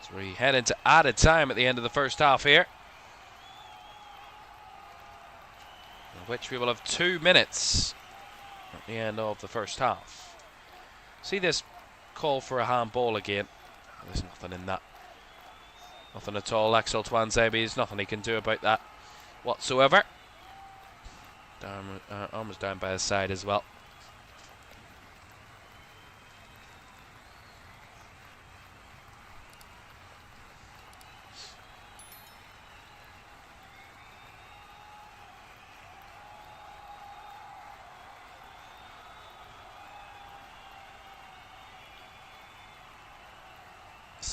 So we head into added time at the end of the first half here, in which we will have 2 minutes at the end of the first half. See this call for a handball again. There's nothing in that. Nothing at all. Axel Tuanzebe, there's nothing he can do about that whatsoever. Arm was down by his side as well.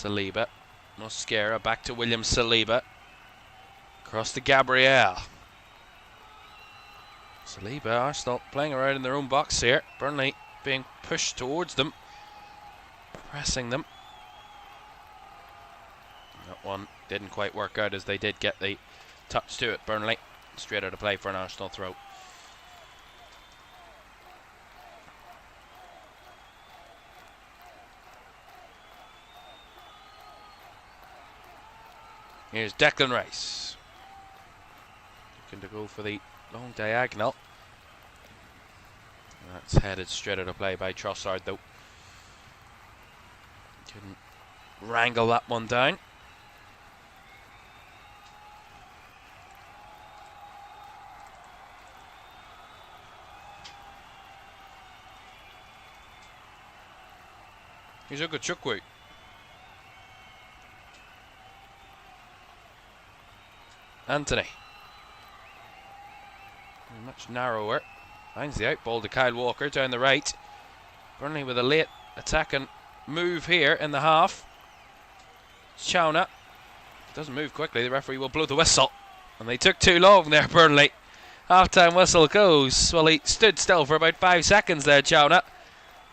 Saliba. Mosquera back to William Saliba. Across to Gabriel. Saliba, Arsenal playing around in their own box here. Burnley being pushed towards them. Pressing them. That one didn't quite work out as they did get the touch to it. Burnley straight out of play for an Arsenal throw. Here's Declan Rice. Looking to go for the long diagonal. That's headed straight out of play by Trossard though. Couldn't wrangle that one down. Here's a good Chukwu. Anthony. Much narrower. Finds the out ball to Kyle Walker down the right. Burnley with a late attacking move here in the half. Chauna doesn't move quickly. The referee will blow the whistle. And they took too long there, Burnley. Half-time whistle goes. Well, he stood still for about 5 seconds there, Chauna.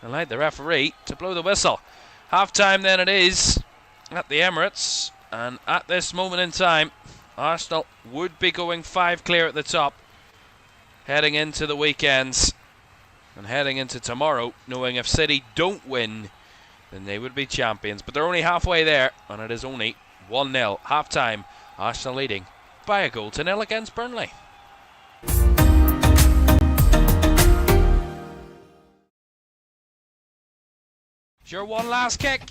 Allowed the referee to blow the whistle. Half-time then it is at the Emirates. And at this moment in time, Arsenal would be going 5 clear at the top, heading into the weekends and heading into tomorrow, knowing if City don't win, then they would be champions. But they're only halfway there, and it is only 1-0. Half-time, Arsenal leading by a 1-0 against Burnley. Sure, one last kick.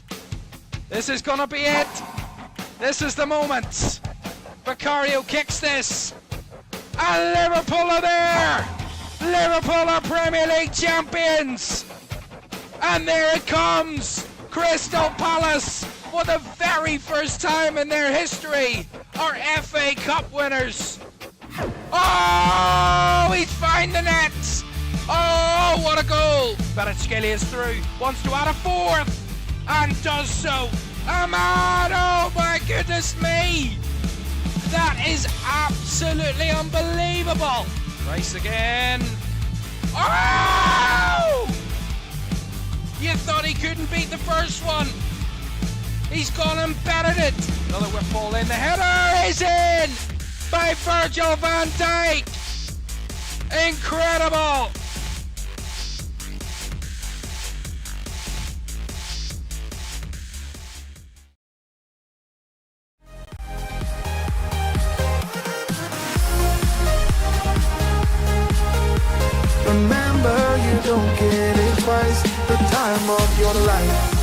This is going to be it. This is the moment. Vicario kicks this. And Liverpool are there. Liverpool are Premier League champions. And there it comes. Crystal Palace, for the very first time in their history, are FA Cup winners. Oh, he's found the net. Oh, what a goal. Kvaratskhelia is through. Wants to add a fourth. And does so. Ahmad, oh my goodness me. That is absolutely unbelievable. Rice again. Oh! You thought he couldn't beat the first one. He's gone and bettered it. Another whip ball in. The header is in by Virgil van Dijk. Incredible. Remember, you don't get it twice. The time of your life.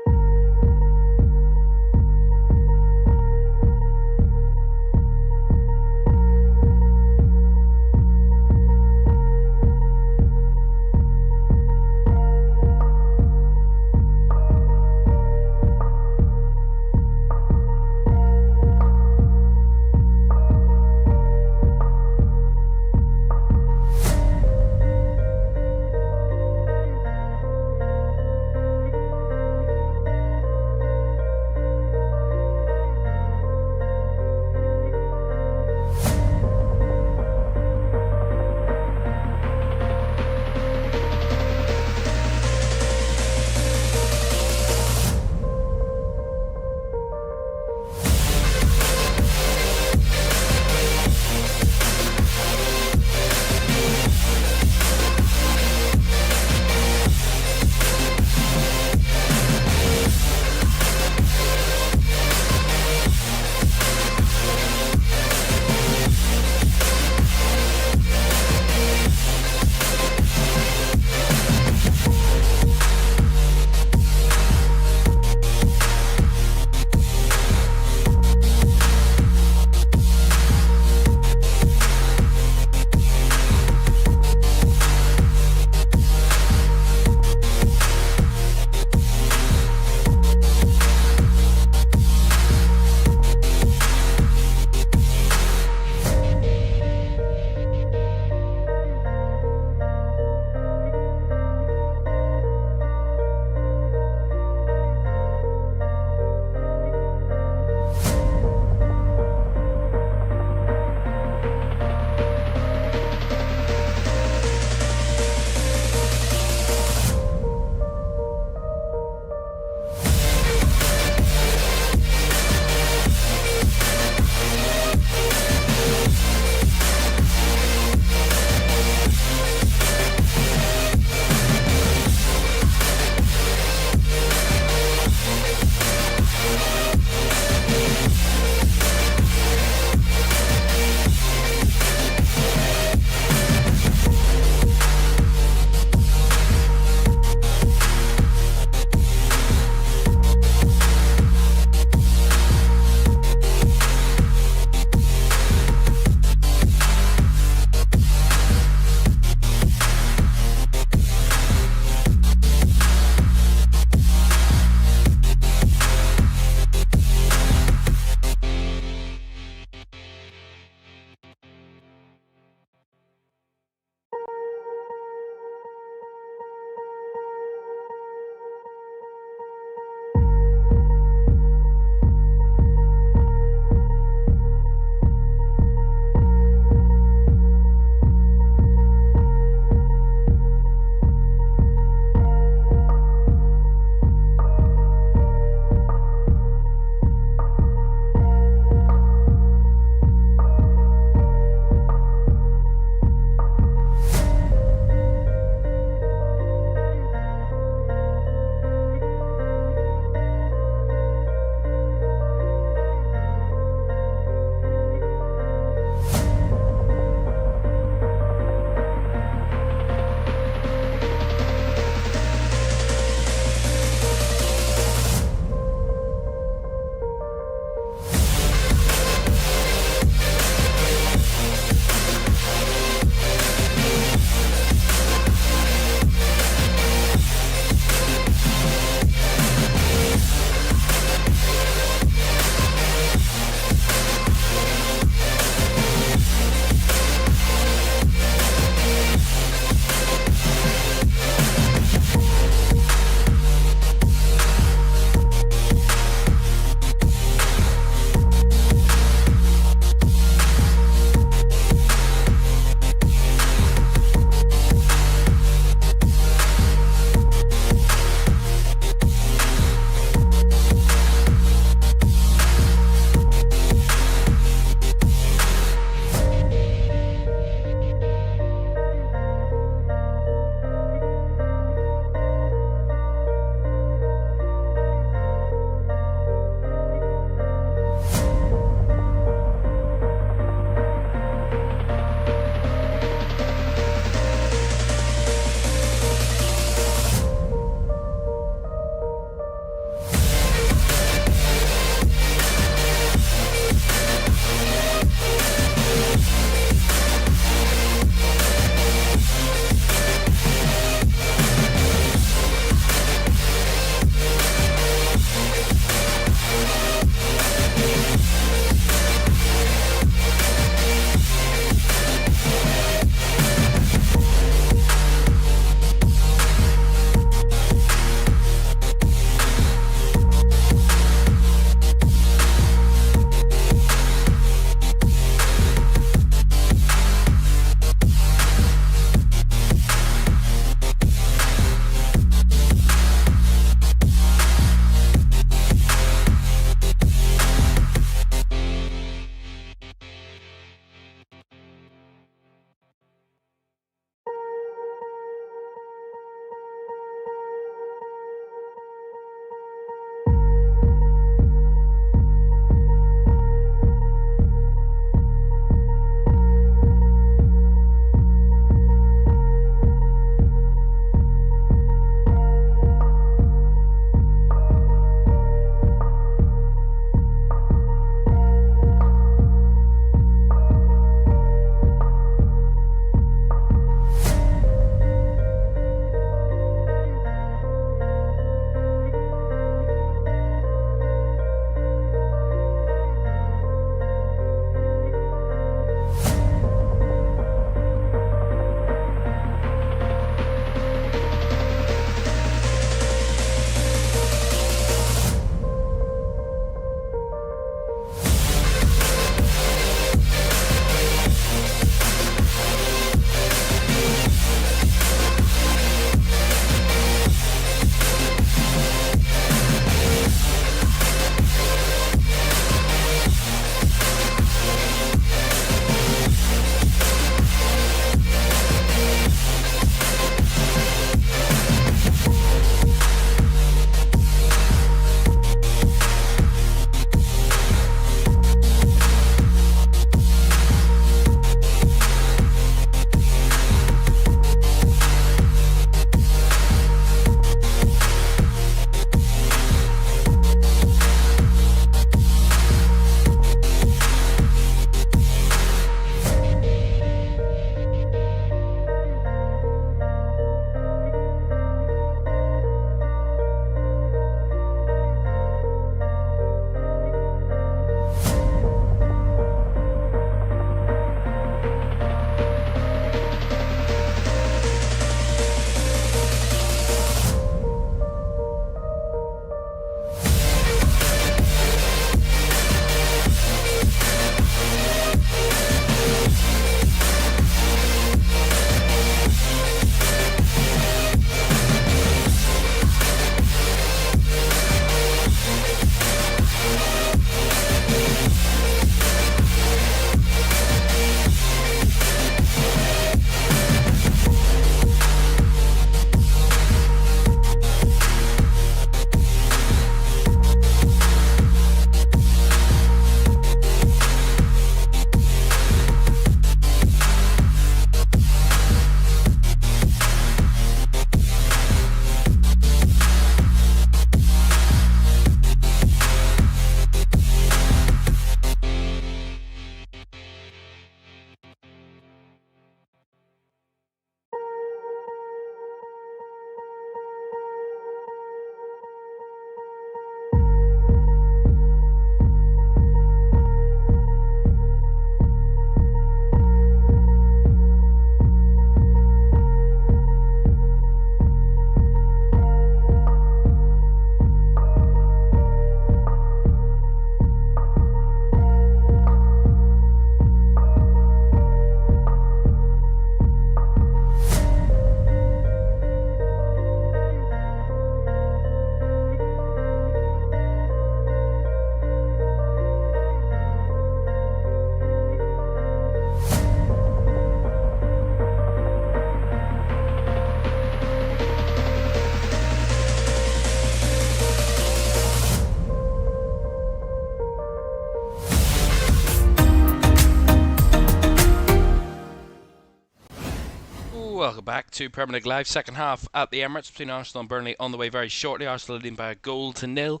Welcome back to Premier League Live. Second half at the Emirates between Arsenal and Burnley on the way very shortly. Arsenal leading by a goal to nil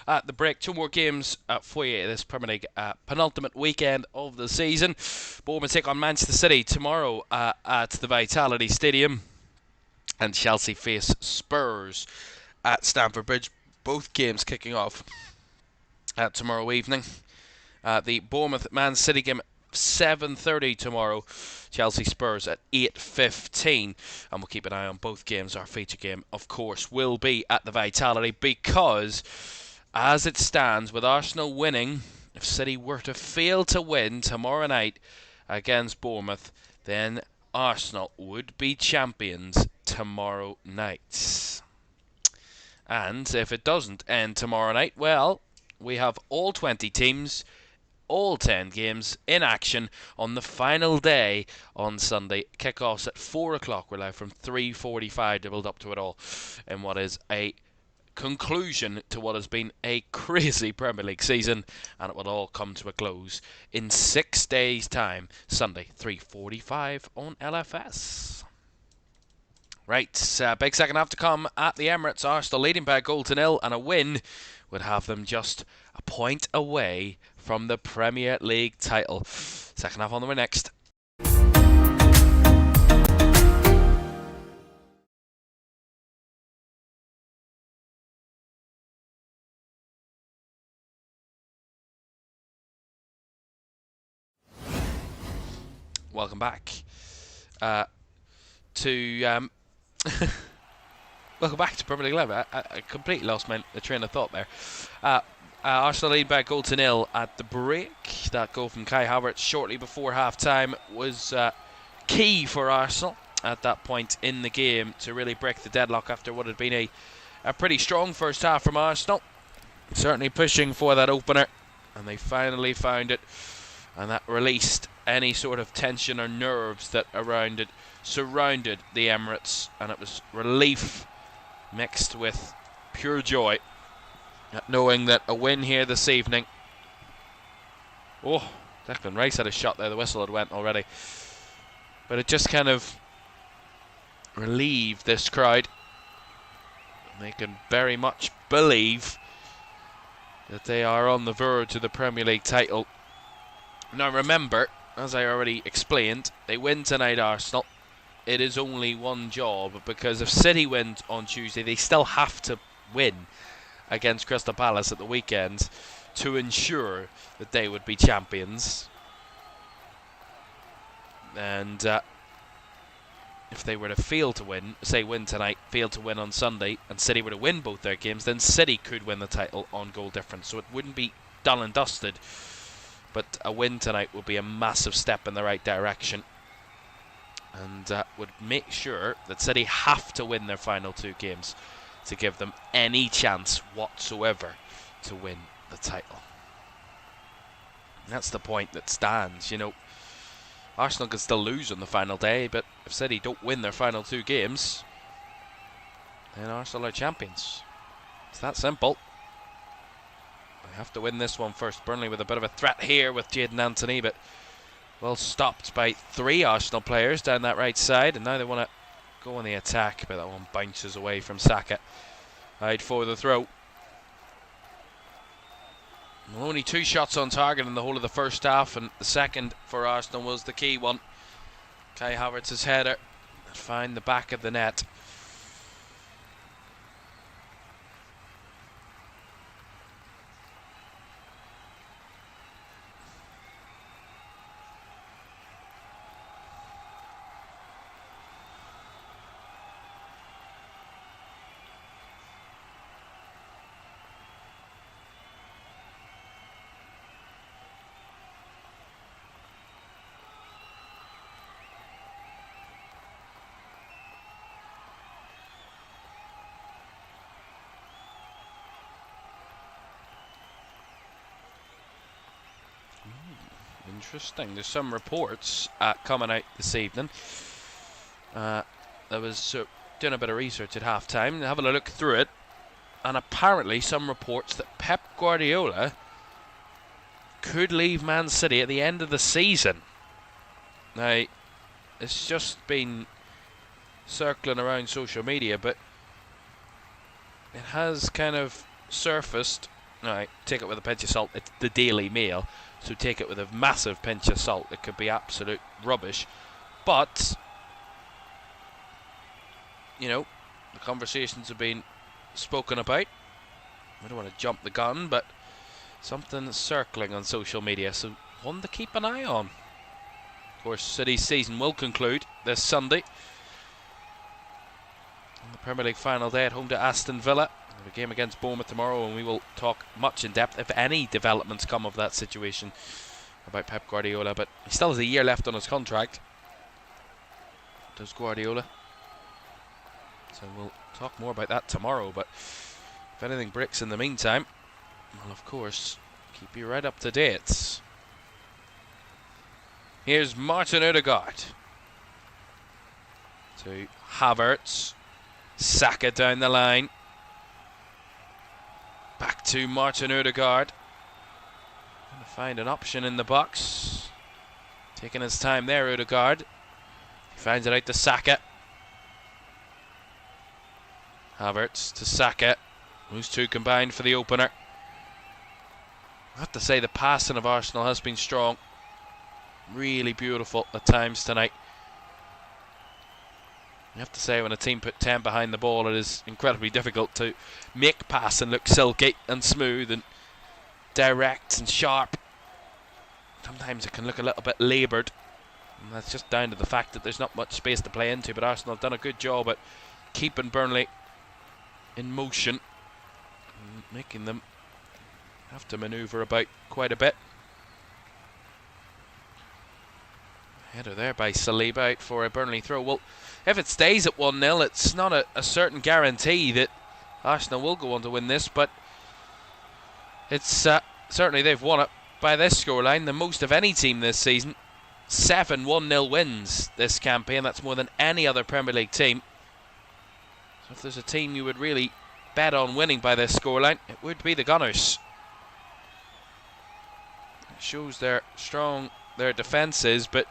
at the break. Two more games for you this Premier League penultimate weekend of the season. Bournemouth take on Manchester City tomorrow at the Vitality Stadium. And Chelsea face Spurs at Stamford Bridge. Both games kicking off tomorrow evening. The Bournemouth-Man City game 7:30 tomorrow. Chelsea Spurs at 8:15, and we'll keep an eye on both games. Our feature game, of course, will be at the Vitality, because as it stands, with Arsenal winning, if City were to fail to win tomorrow night against Bournemouth, then Arsenal would be champions tomorrow night. And if it doesn't end tomorrow night, well, we have all 20 teams, all 10 games in action on the final day on Sunday. Kickoffs at 4 o'clock. We're live from 3:45 to build up to it all in what is a conclusion to what has been a crazy Premier League season, and it will all come to a close in 6 days' time. Sunday, 3:45 on LFS. Right, big second half to come at the Emirates. Arsenal leading by a goal to nil, and a win would have them just a point away from the Premier League title. Second half on the way next. Welcome back to welcome back to Premier League Live. I completely lost the train of thought there. Arsenal lead by a goal to nil at the break. That goal from Kai Havertz shortly before half-time was key for Arsenal at that point in the game to really break the deadlock after what had been a pretty strong first half from Arsenal. Certainly pushing for that opener, and they finally found it, and that released any sort of tension or nerves that surrounded the Emirates, and it was relief mixed with pure joy at knowing that a win here this evening. Oh, Declan Rice had a shot there, the whistle had went already, but it just kind of relieved this crowd, and they can very much believe that they are on the verge of the Premier League title. Now remember, as I already explained, they win tonight, Arsenal. It is only one job, because if City win on Tuesday, they still have to win against Crystal Palace at the weekend to ensure that they would be champions. And if they were to fail to win, say win tonight, fail to win on Sunday, and City were to win both their games, then City could win the title on goal difference. So it wouldn't be done and dusted, but a win tonight would be a massive step in the right direction, and would make sure that City have to win their final two games to give them any chance whatsoever to win the title. And that's the point that stands. You know, Arsenal can still lose on the final day, but if City don't win their final two games, then Arsenal are champions. It's that simple. They have to win this one first. Burnley with a bit of a threat here with Jadon Anthony, but well stopped by three Arsenal players down that right side, and now they want to go on the attack, but that one bounces away from Saka. Eyed for the throw. Well, only 2 shots on target in the whole of the first half, and the second for Arsenal was the key one. Kai Havertz's header found the back of the net. Interesting. There's some reports coming out this evening. There was doing a bit of research at half-time, having a look through it, and apparently some reports that Pep Guardiola could leave Man City at the end of the season. Now, it's just been circling around social media, but it has kind of surfaced. Now, take it with a pinch of salt. It's the Daily Mail, so take it with a massive pinch of salt. It could be absolute rubbish, but you know, the conversations have been spoken about. I don't want to jump the gun, but something circling on social media, so one to keep an eye on. Of course, City's season will conclude this Sunday on the Premier League final day at home to Aston Villa. We have a game against Bournemouth tomorrow, and we will talk much in depth, if any developments come of that situation, about Pep Guardiola. But he still has a year left on his contract, does Guardiola. So we'll talk more about that tomorrow, but if anything breaks in the meantime, well, of course, keep you right up to date. Here's Martin Odegaard to Havertz. Saka down the line. Back to Martin Odegaard. Trying to find an option in the box. Taking his time there, Odegaard. He finds it out to Saka. Havertz to Saka. Those two combined for the opener. I have to say the passing of Arsenal has been strong. Really beautiful at times tonight. You have to say, when a team put 10 behind the ball, it is incredibly difficult to make passing look silky and smooth and direct and sharp. Sometimes it can look a little bit laboured, and that's just down to the fact that there's not much space to play into. But Arsenal have done a good job at keeping Burnley in motion, making them have to manoeuvre about quite a bit. Header there by Saliba out for a Burnley throw. Well, if it stays at 1-0, it's not a certain guarantee that Arsenal will go on to win this, but it's certainly they've won it by this scoreline, the most of any team this season. 7 1-0 wins this campaign. That's more than any other Premier League team. So if there's a team you would really bet on winning by this scoreline, it would be the Gunners. It shows they're strong, their defence is, but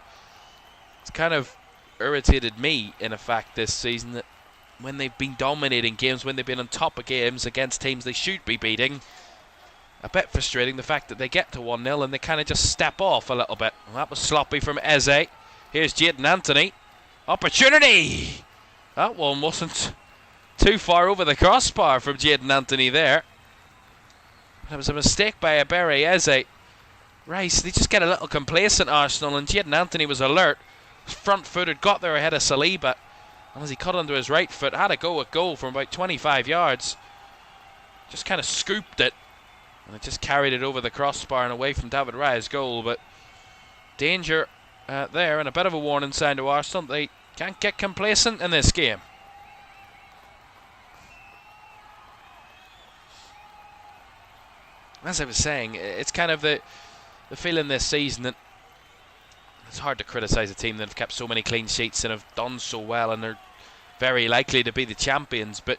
it's kind of irritated me, in fact, this season, that when they've been dominating games, when they've been on top of games against teams they should be beating, a bit frustrating the fact that they get to 1-0 and they kind of just step off a little bit. Well, that was sloppy from Eze. Here's Jadon Anthony. Opportunity! That one wasn't too far over the crossbar from Jadon Anthony there. It was a mistake by Ebere Eze. Rice, they just get a little complacent, Arsenal, and Jadon Anthony was alert. Front-footed, got there ahead of Saliba, and as he cut under his right foot, had a go at goal from about 25 yards. Just kind of scooped it, and it just carried it over the crossbar and away from David Raya's goal. But danger there, and a bit of a warning sign to Arsenal. They can't get complacent in this game. As I was saying, it's kind of the feeling this season that it's hard to criticise a team that have kept so many clean sheets and have done so well, and they're very likely to be the champions. But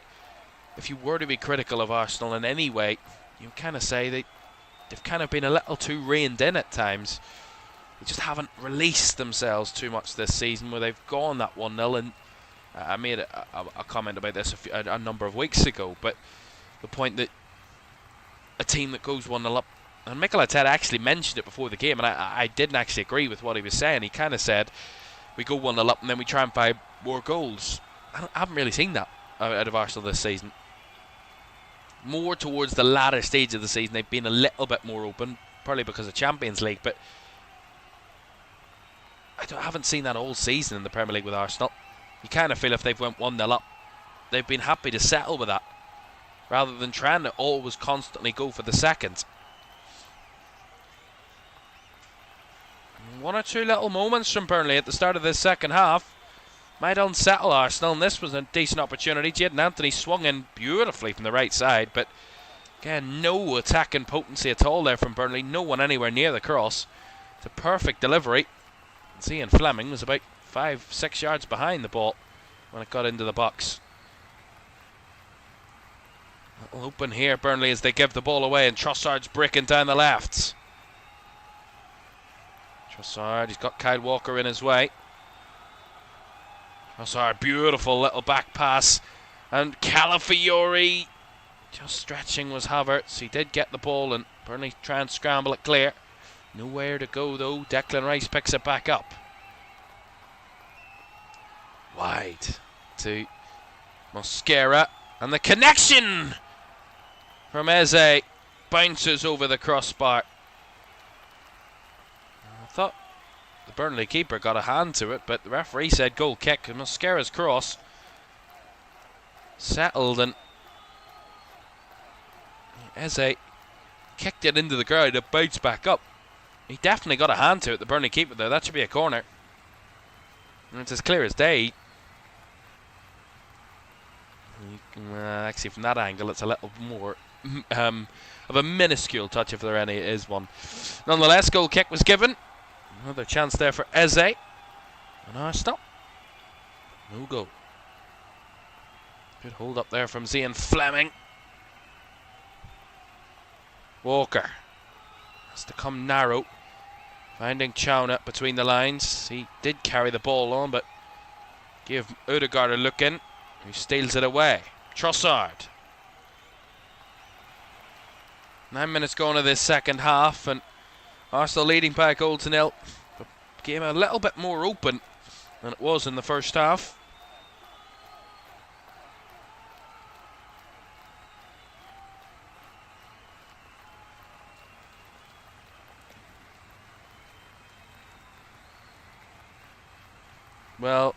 if you were to be critical of Arsenal in any way, you kind of say they've kind of been a little too reined in at times. They just haven't released themselves too much this season, where they've gone that 1-0. And I made a comment about this a number of weeks ago, but the point that a team that goes 1-0 up, and Mikel Arteta actually mentioned it before the game, and I didn't actually agree with what he was saying. He kind of said, we go 1-0 up and then we try and find more goals. I haven't really seen that out of Arsenal this season. More towards the latter stage of the season, they've been a little bit more open, probably because of Champions League, but I haven't seen that all season in the Premier League with Arsenal. You kind of feel if they've went 1-0 up, they've been happy to settle with that, rather than trying to always constantly go for the second. One or two little moments from Burnley at the start of this second half might unsettle Arsenal, and this was a decent opportunity. Jadon Anthony swung in beautifully from the right side, but again, no attacking potency at all there from Burnley. No one anywhere near the cross. It's a perfect delivery. Ian Fleming was about 5-6 yards behind the ball when it got into the box. Little open here, Burnley, as they give the ball away, and Trossard's breaking down the left. Trossard, he's got Kyle Walker in his way. Trossard, beautiful little back pass. And Calafiori just stretching was Havertz. He did get the ball and Burnley try and scramble it clear. Nowhere to go though. Declan Rice picks it back up. Wide to Mosquera. And the connection from Eze bounces over the crossbar. I thought the Burnley keeper got a hand to it, but the referee said goal kick. And Mosquera's cross settled and Eze kicked it into the ground. It bounced back up. He definitely got a hand to it, the Burnley keeper there. That should be a corner. And it's as clear as day. Actually, from that angle, it's a little more of a minuscule touch, if there any is one. Nonetheless, goal kick was given. Another chance there for Eze. And Arsenal. No goal. Good hold up there from Zian Fleming. Walker has to come narrow. Finding Caoimhan between the lines. He did carry the ball on, but give Odegaard a look in. Who steals it away. Trossard. 9 minutes gone of this second half, and Arsenal leading by a goal to nil. The game a little bit more open than it was in the first half. Well,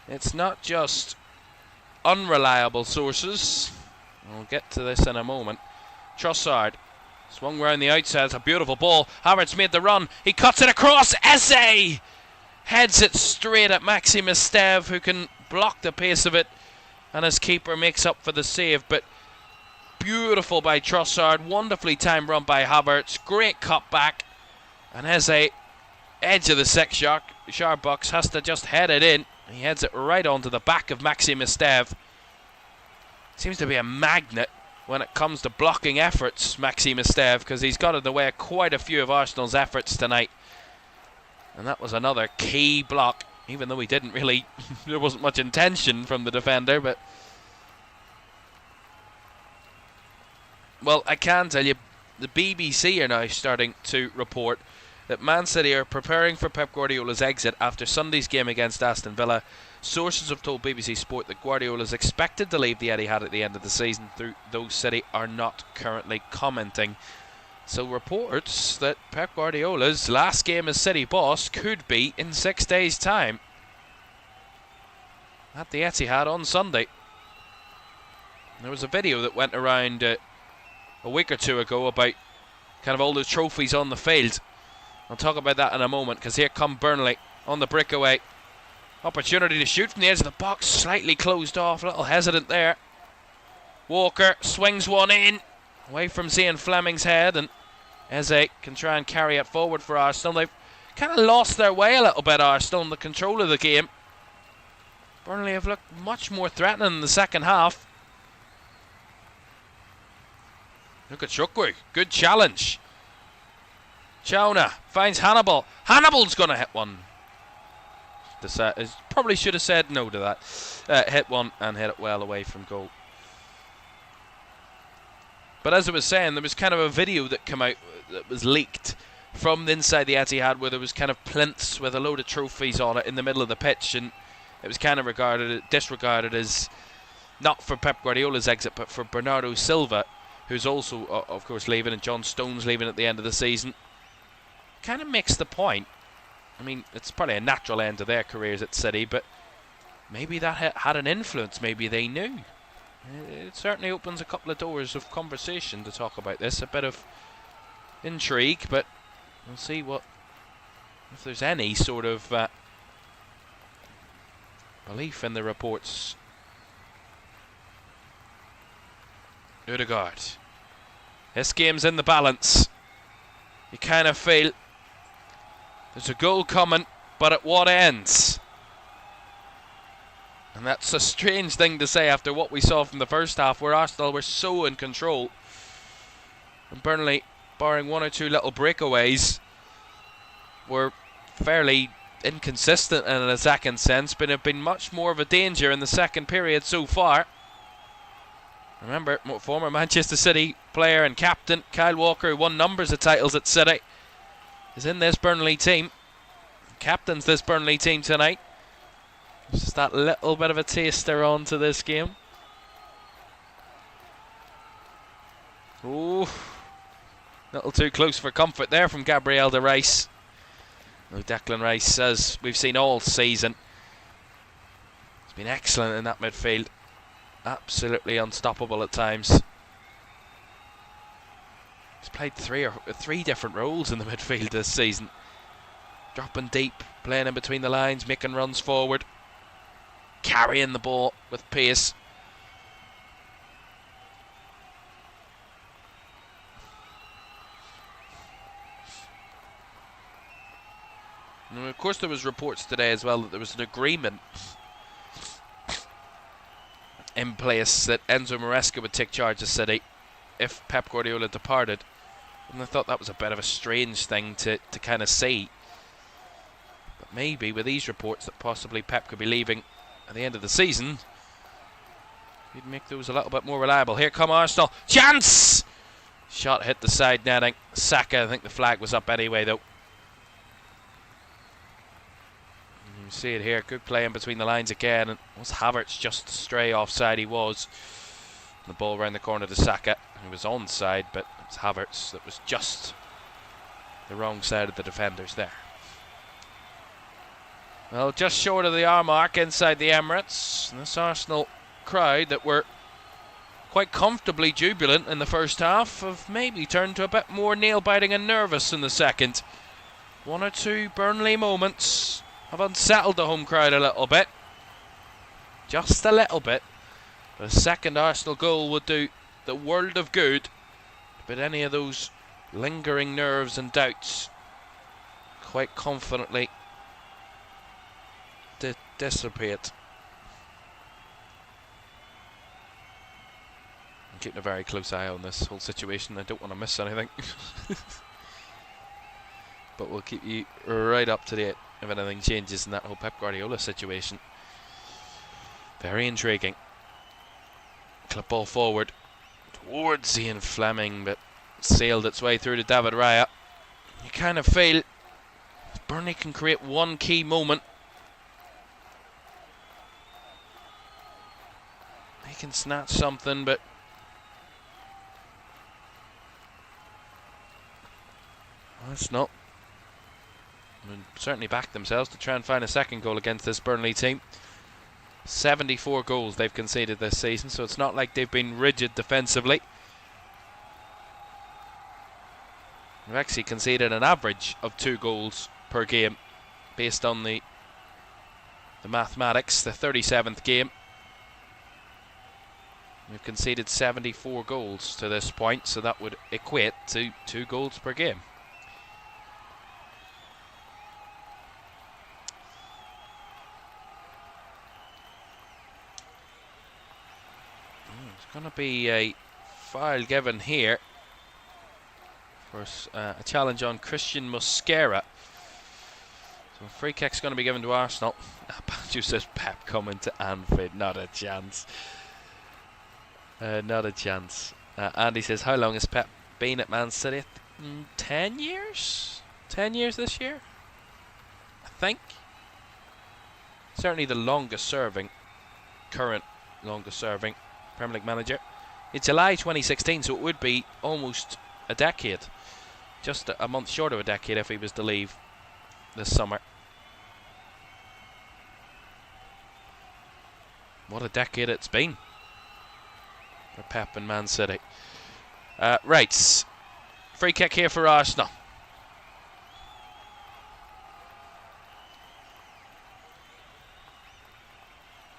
it's not just unreliable sources. We'll get to this in a moment. Trossard swung round the outside. It's a beautiful ball. Havertz made the run. He cuts it across. Eze heads it straight at Maxime Esteve, who can block the pace of it, and his keeper makes up for the save. But beautiful by Trossard. Wonderfully timed run by Havertz. Great cut back. And Eze, edge of the six-yard box, has to just head it in. He heads it right onto the back of Maxime Esteve. Seems to be a magnet when it comes to blocking efforts, Maxime Esteve, because he's got in the way of quite a few of Arsenal's efforts tonight. And that was another key block, even though he didn't really, there wasn't much intention from the defender, but... Well, I can tell you, the BBC are now starting to report that Man City are preparing for Pep Guardiola's exit after Sunday's game against Aston Villa. Sources have told BBC Sport that Guardiola is expected to leave the Etihad at the end of the season, though City are not currently commenting. So reports that Pep Guardiola's last game as City boss could be in 6 days' time at the Etihad on Sunday. There was a video that went around a week or two ago about kind of all the trophies on the field. I'll talk about that in a moment, because here come Burnley on the breakaway. Opportunity to shoot from the edge of the box, slightly closed off, a little hesitant there. Walker swings one in, away from Zian Fleming's head, and Eze can try and carry it forward for Arsenal. They've kind of lost their way a little bit, Arsenal, in the control of the game. Burnley have looked much more threatening in the second half. Look at Chukwu, good challenge. Caoimhan finds Hannibal. Hannibal's going to hit one. Probably should have said no to that. Hit one and hit it well away from goal. But as I was saying, there was kind of a video that came out that was leaked from inside the Etihad, where there was kind of plinths with a load of trophies on it in the middle of the pitch, and it was kind of disregarded as not for Pep Guardiola's exit, but for Bernardo Silva, who's also, of course, leaving, and John Stones leaving at the end of the season. Kind of makes the point. I mean, it's probably a natural end to their careers at City, but maybe that had an influence. Maybe they knew. It certainly opens a couple of doors of conversation to talk about this. A bit of intrigue, but we'll see if there's any sort of belief in the reports. Odegaard. This game's in the balance. You kind of feel there's a goal coming, but at what ends? And that's a strange thing to say after what we saw from the first half, where Arsenal were so in control. And Burnley, barring one or two little breakaways, were fairly inconsistent in an attacking sense, but have been much more of a danger in the second period so far. Remember, former Manchester City player and captain Kyle Walker, who won numbers of titles at City, is in this Burnley team. Captains this Burnley team tonight. Just that little bit of a taster on to this game. Ooh, little too close for comfort there from Gabriel de Rice. Declan Rice, as we've seen all season, has been excellent in that midfield. Absolutely unstoppable at times. He's played three different roles in the midfield this season. Dropping deep, playing in between the lines, making runs forward, carrying the ball with pace. And of course there was reports today as well that there was an agreement in place that Enzo Maresca would take charge of City if Pep Guardiola departed. And I thought that was a bit of a strange thing to kind of see. But maybe with these reports that possibly Pep could be leaving at the end of the season, he'd make those a little bit more reliable. Here come Arsenal. Chance! Shot hit the side netting. Saka, I think the flag was up anyway though. You see it here, good play in between the lines again, and was Havertz just stray offside? He was. The ball round the corner to Saka. He was onside, but it was Havertz that was just the wrong side of the defenders there. Well, just short of the hour mark inside the Emirates. And this Arsenal crowd that were quite comfortably jubilant in the first half have maybe turned to a bit more nail-biting and nervous in the second. One or two Burnley moments have unsettled the home crowd a little bit. Just a little bit. But a second Arsenal goal would do the world of good. But any of those lingering nerves and doubts quite confidently dissipate. I'm keeping a very close eye on this whole situation. I don't want to miss anything. But we'll keep you right up to date if anything changes in that whole Pep Guardiola situation. Very intriguing. Clip ball forward towards Ian Fleming, but sailed its way through to David Raya. You kind of feel Burnley can create one key moment. They can snatch something, but that's not. And certainly back themselves to try and find a second goal against this Burnley team. 74 goals they've conceded this season, so it's not like they've been rigid defensively. They've actually conceded an average of 2 goals per game based on the mathematics. The 37th game, we've conceded 74 goals to this point, so that would equate to 2 goals per game. Going to be a foul given here for a challenge on Christian Mosquera. So a free kick's going to be given to Arsenal. Banjo says Pep coming to Anfield. Not a chance. Not a chance. Andy says, how long has Pep been at Man City? 10 years? 10 years this year? I think. Certainly the longest serving, current longest serving Premier League manager. It's July 2016, so it would be almost a decade. Just a month short of a decade if he was to leave this summer. What a decade it's been for Pep and Man City. Right, free kick here for Arsenal.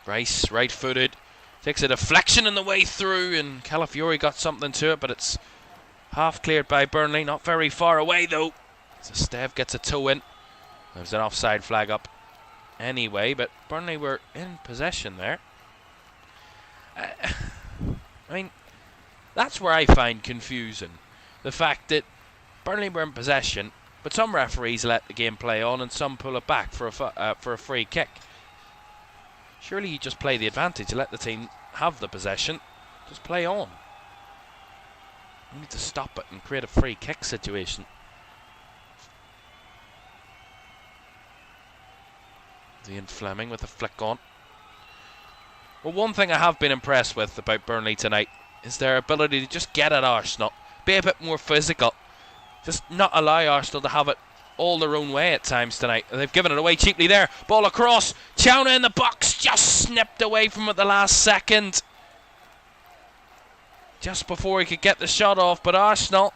Rice, right-footed. Takes a deflection on the way through, and Calafiori got something to it, but it's half cleared by Burnley. Not very far away, though. So Stev gets a toe in. There's an offside flag up anyway, but Burnley were in possession there. I mean, that's where I find confusing. The fact that Burnley were in possession, But some referees let the game play on, and some pull it back for a free kick. Surely you just play the advantage, let the team have the possession, just play on. You need to stop it and create a free kick situation. Ian Fleming with a flick on. Well, one thing I have been impressed with about Burnley tonight is their ability to just get at Arsenal, be a bit more physical, just not allow Arsenal to have it all their own way at times tonight. They've given it away cheaply there. Ball across. Caoimhan in the box, just snipped away from it the last second. Just before he could get the shot off, but Arsenal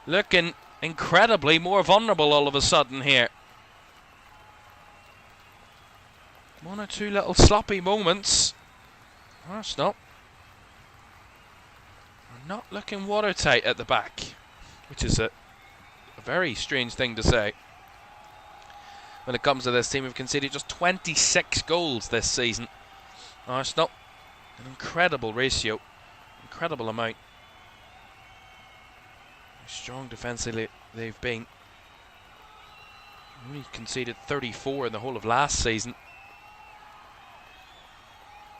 looking incredibly more vulnerable all of a sudden here. One or two little sloppy moments. Arsenal are not looking watertight at the back, which is a very strange thing to say. When it comes to this team, we've conceded just 26 goals this season. Arsenal, an incredible ratio, incredible amount. Strong defensively they've been. Only conceded 34 in the whole of last season.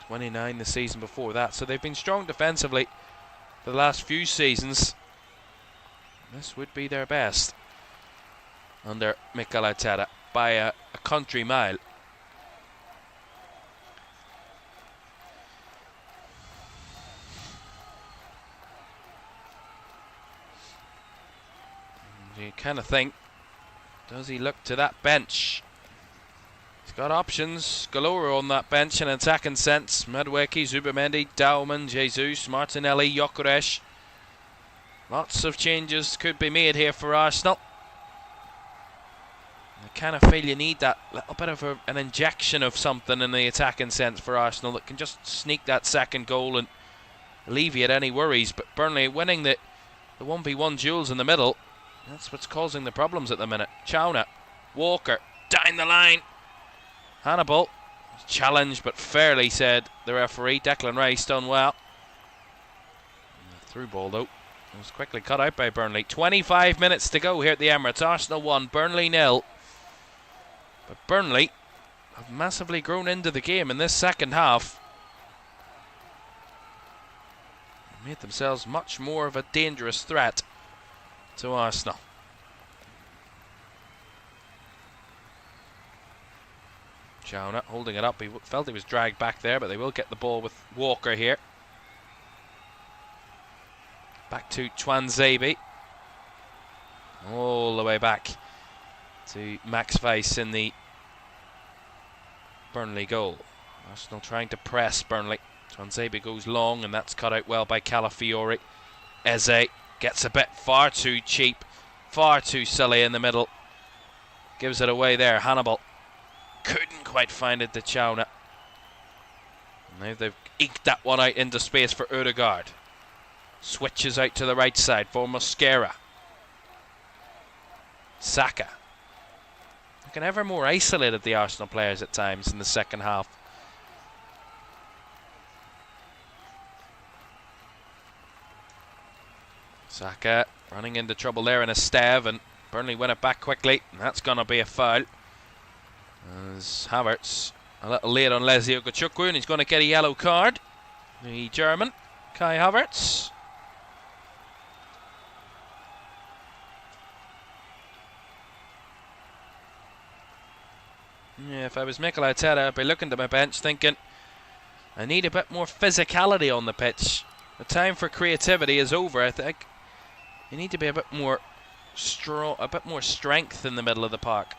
29 the season before that. So they've been strong defensively for the last few seasons. This would be their best under Mikel Arteta by a country mile. And you kind of think, does he look to that bench? He's got options galore on that bench in an attacking sense. Madueke, Zubamendi, Dauman, Jesus, Martinelli, Gyökeres. Lots of changes could be made here for Arsenal. I kind of feel you need that little bit of an injection of something in the attacking sense for Arsenal that can just sneak that second goal and alleviate any worries. But Burnley winning the 1v1 duels in the middle, that's what's causing the problems at the minute. Caoimhan, Walker, down the line. Hannibal, challenged but fairly, said the referee. Declan Rice done well. Through ball though. It was quickly cut out by Burnley. 25 minutes to go here at the Emirates. Arsenal 1, Burnley 0. But Burnley have massively grown into the game in this second half. Made themselves much more of a dangerous threat to Arsenal. Caoimhan holding it up. He felt he was dragged back there, but they will get the ball with Walker here. Back to Tuanzebe. All the way back to Max Weiss in the Burnley goal. Arsenal trying to press Burnley. Tuanzebe goes long, and that's cut out well by Calafiori. Eze gets a bit far too cheap, far too silly in the middle. Gives it away there. Hannibal couldn't quite find it to Caoimhan. Now they've eked that one out into space for Ødegaard. Switches out to the right side for Mosquera. Saka. Looking ever more isolated, the Arsenal players at times in the second half. Saka running into trouble there in a stave, and Burnley win it back quickly, and that's going to be a foul. As Havertz a little late on Leslie Ogachukwu, and he's going to get a yellow card. The German, Kai Havertz. Yeah, if I was Mikel Arteta, I'd be looking to my bench thinking, I need a bit more physicality on the pitch. The time for creativity is over. I think you need to be a bit more strong, a bit more strength in the middle of the park.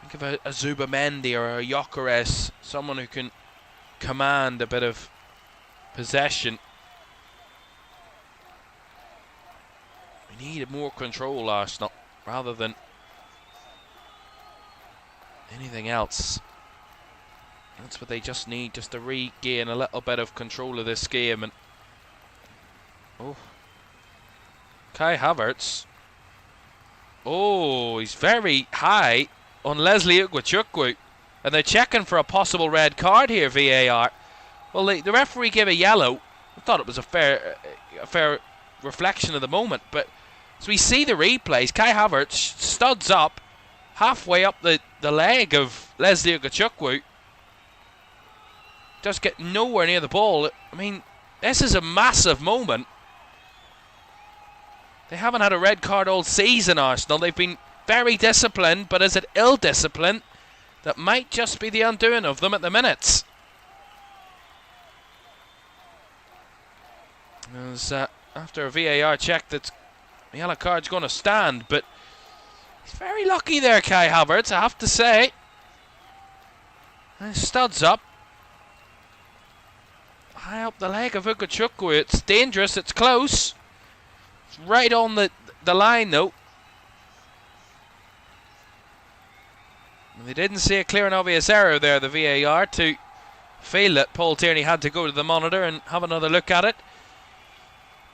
Think of a Zubamendi or a Gyökeres, someone who can command a bit of possession. We need more control, Arsenal, rather than anything else. That's what they just need, just to regain a little bit of control of this game. And oh, Kai Havertz. Oh, he's very high on Leslie Ogachukwu, and they're checking for a possible red card here, VAR. Well, the referee gave a yellow. I thought it was a fair reflection of the moment, but So we see the replays. Kai Havertz studs up halfway up the leg of Leslie Ugachukwu. Just get nowhere near the ball. I mean, this is a massive moment. They haven't had a red card all season, Arsenal. They've been very disciplined, but is it ill-discipline that might just be the undoing of them at the minutes? As, after a VAR check, that the yellow card's going to stand, but he's very lucky there, Kai Havertz, I have to say. And studs up. High up the leg of Ugachukwu. It's dangerous, it's close. It's right on the line, though. And they didn't see a clear and obvious error there, the VAR, to feel that Paul Tierney had to go to the monitor and have another look at it.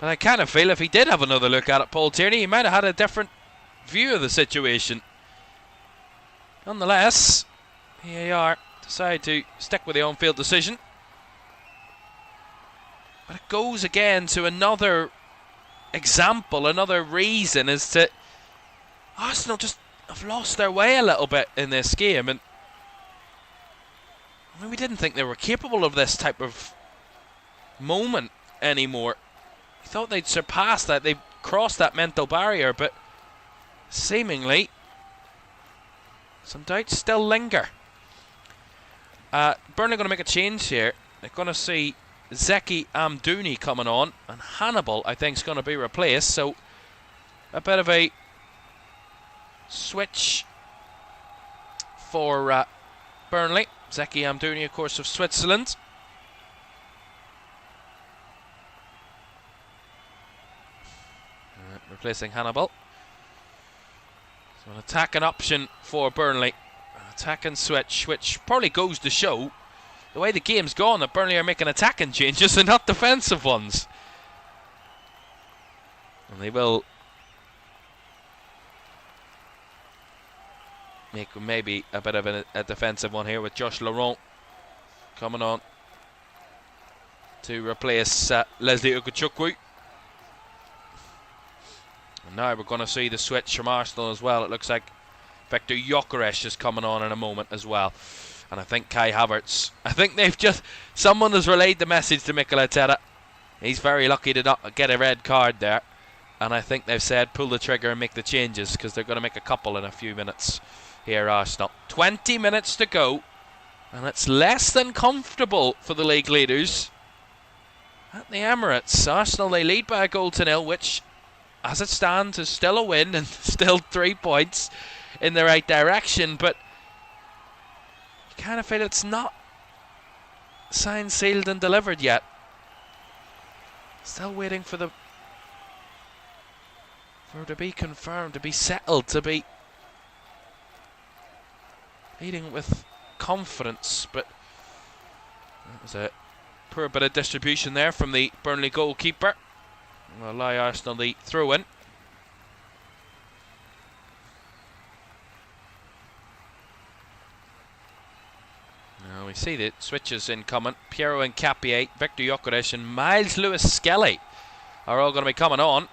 But I kind of feel if he did have another look at it, Paul Tierney, he might have had a different view of the situation. Nonetheless, VAR decided to stick with the on-field decision. But it goes again to another example, another reason as to Arsenal just have lost their way a little bit in this game. And I mean, we didn't think they were capable of this type of moment anymore. We thought they'd surpassed that, they'd crossed that mental barrier, but seemingly some doubts still linger. Burnley are going to make a change here. They're going to see Zeki Amdouni coming on, and Hannibal, I think, is going to be replaced. So a bit of a switch for Burnley. Zeki Amdouni, of course, of Switzerland. Replacing Hannibal. So an attacking option for Burnley. An attacking switch, which probably goes to show the way the game's gone that Burnley are making attacking changes and not defensive ones. And they will make maybe a bit of a defensive one here with Josh Laurent coming on to replace Leslie Ugachukwu. And now we're going to see the switch from Arsenal as well. It looks like Victor Gyökeres is coming on in a moment as well. And I think Kai Havertz, I think they've just, someone has relayed the message to Mikel Arteta. He's very lucky to not get a red card there. And I think they've said pull the trigger and make the changes, because they're going to make a couple in a few minutes here, Arsenal. 20 minutes to go. And it's less than comfortable for the league leaders at the Emirates. Arsenal, they lead by a goal to nil, which, as it stands, is still a win and still 3 points in the right direction. But you kind of feel it's not signed, sealed and delivered yet. Still waiting for it to be confirmed, to be settled, to be leading with confidence. But that was a poor bit of distribution there from the Burnley goalkeeper. Will allow Arsenal the throw-in. Now we see the switches incoming. Piero Nkapie, Victor Gyökeres and Miles Lewis-Skelly are all going to be coming on.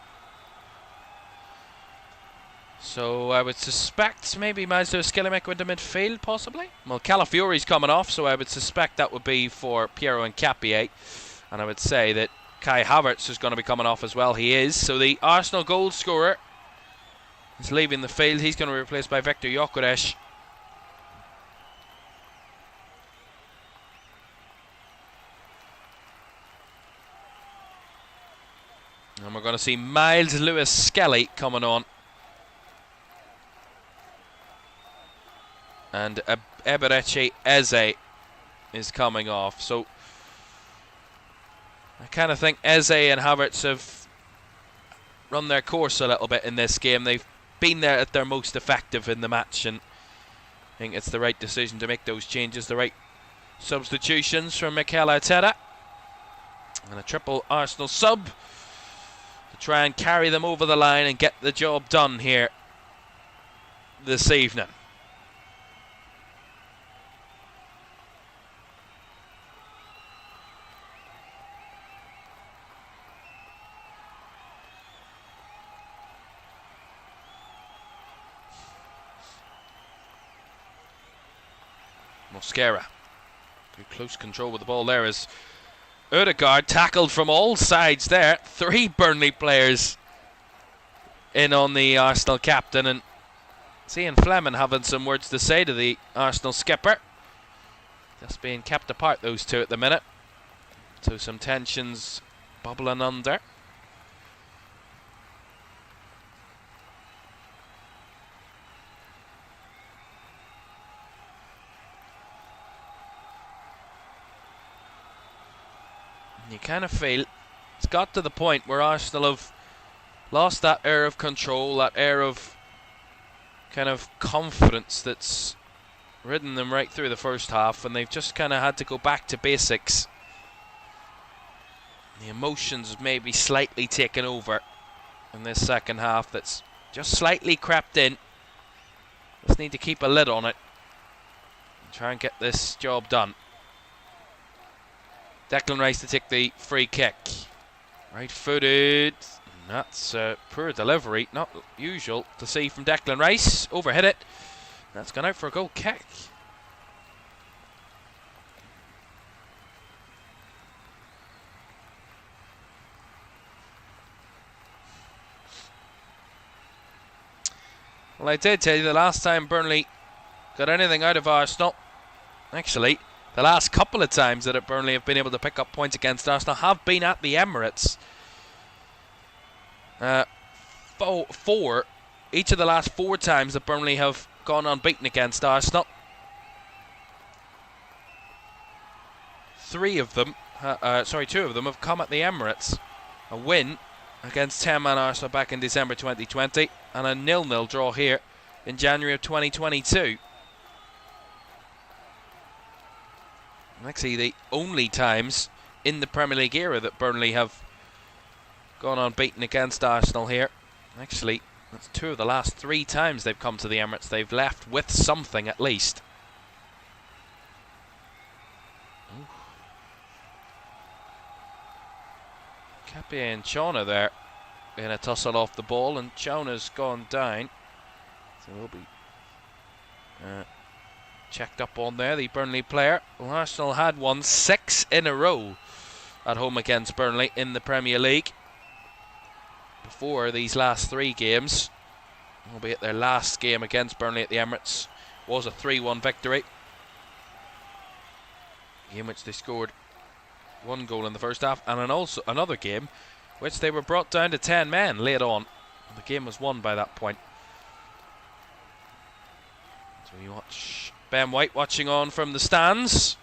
So I would suspect maybe Miles Lewis-Skelly might go into midfield, possibly. Well, Calafiore's coming off, so I would suspect that would be for Piero Nkapie. And I would say that Kai Havertz is going to be coming off as well. He is. So the Arsenal goal scorer is leaving the field. He's going to be replaced by Victor Gyökeres. And we're going to see Miles Lewis-Skelly coming on. And EmiratesStadium is coming off. So I kind of think Eze and Havertz have run their course a little bit in this game. They've been there at their most effective in the match, and I think it's the right decision to make those changes, the right substitutions from Mikel Arteta. And a triple Arsenal sub to try and carry them over the line and get the job done here this evening. Mosquera. Good close control with the ball there as Ødegaard tackled from all sides there. 3 Burnley players in on the Arsenal captain, and seeing Fleming having some words to say to the Arsenal skipper. Just being kept apart, those two at the minute. So some tensions bubbling under. You kind of feel it's got to the point where Arsenal have lost that air of control, that air of kind of confidence that's ridden them right through the first half, and they've just kind of had to go back to basics. The emotions maybe slightly taken over in this second half, that's just slightly crept in. Just need to keep a lid on it and try and get this job done. Declan Rice to take the free kick. Right footed. That's poor delivery. Not usual to see from Declan Rice. Overhit it. That's gone out for a goal kick. Well, I did tell you the last time Burnley got anything out of Arsenal, actually, the last couple of times that Burnley have been able to pick up points against Arsenal have been at the Emirates. 4. Each of the last 4 times that Burnley have gone unbeaten against Arsenal. 2 of them have come at the Emirates. A win against 10-man Arsenal back in December 2020 and a 0-0 draw here in January of 2022. Actually, the only times in the Premier League era that Burnley have gone unbeaten against Arsenal here. Actually, that's 2 of the last 3 times they've come to the Emirates. They've left with something at least. Cappie and Chona there in a tussle off the ball, and Chona's gone down. So he'll be checked up on there, the Burnley player. Well, Arsenal had won 6 in a row at home against Burnley in the Premier League before these last 3 games, albeit their last game against Burnley at the Emirates was a 3-1 victory, in which they scored 1 goal in the first half, and also another game which they were brought down to 10 men late on. The game was won by that point. So you watch Ben White watching on from the stands.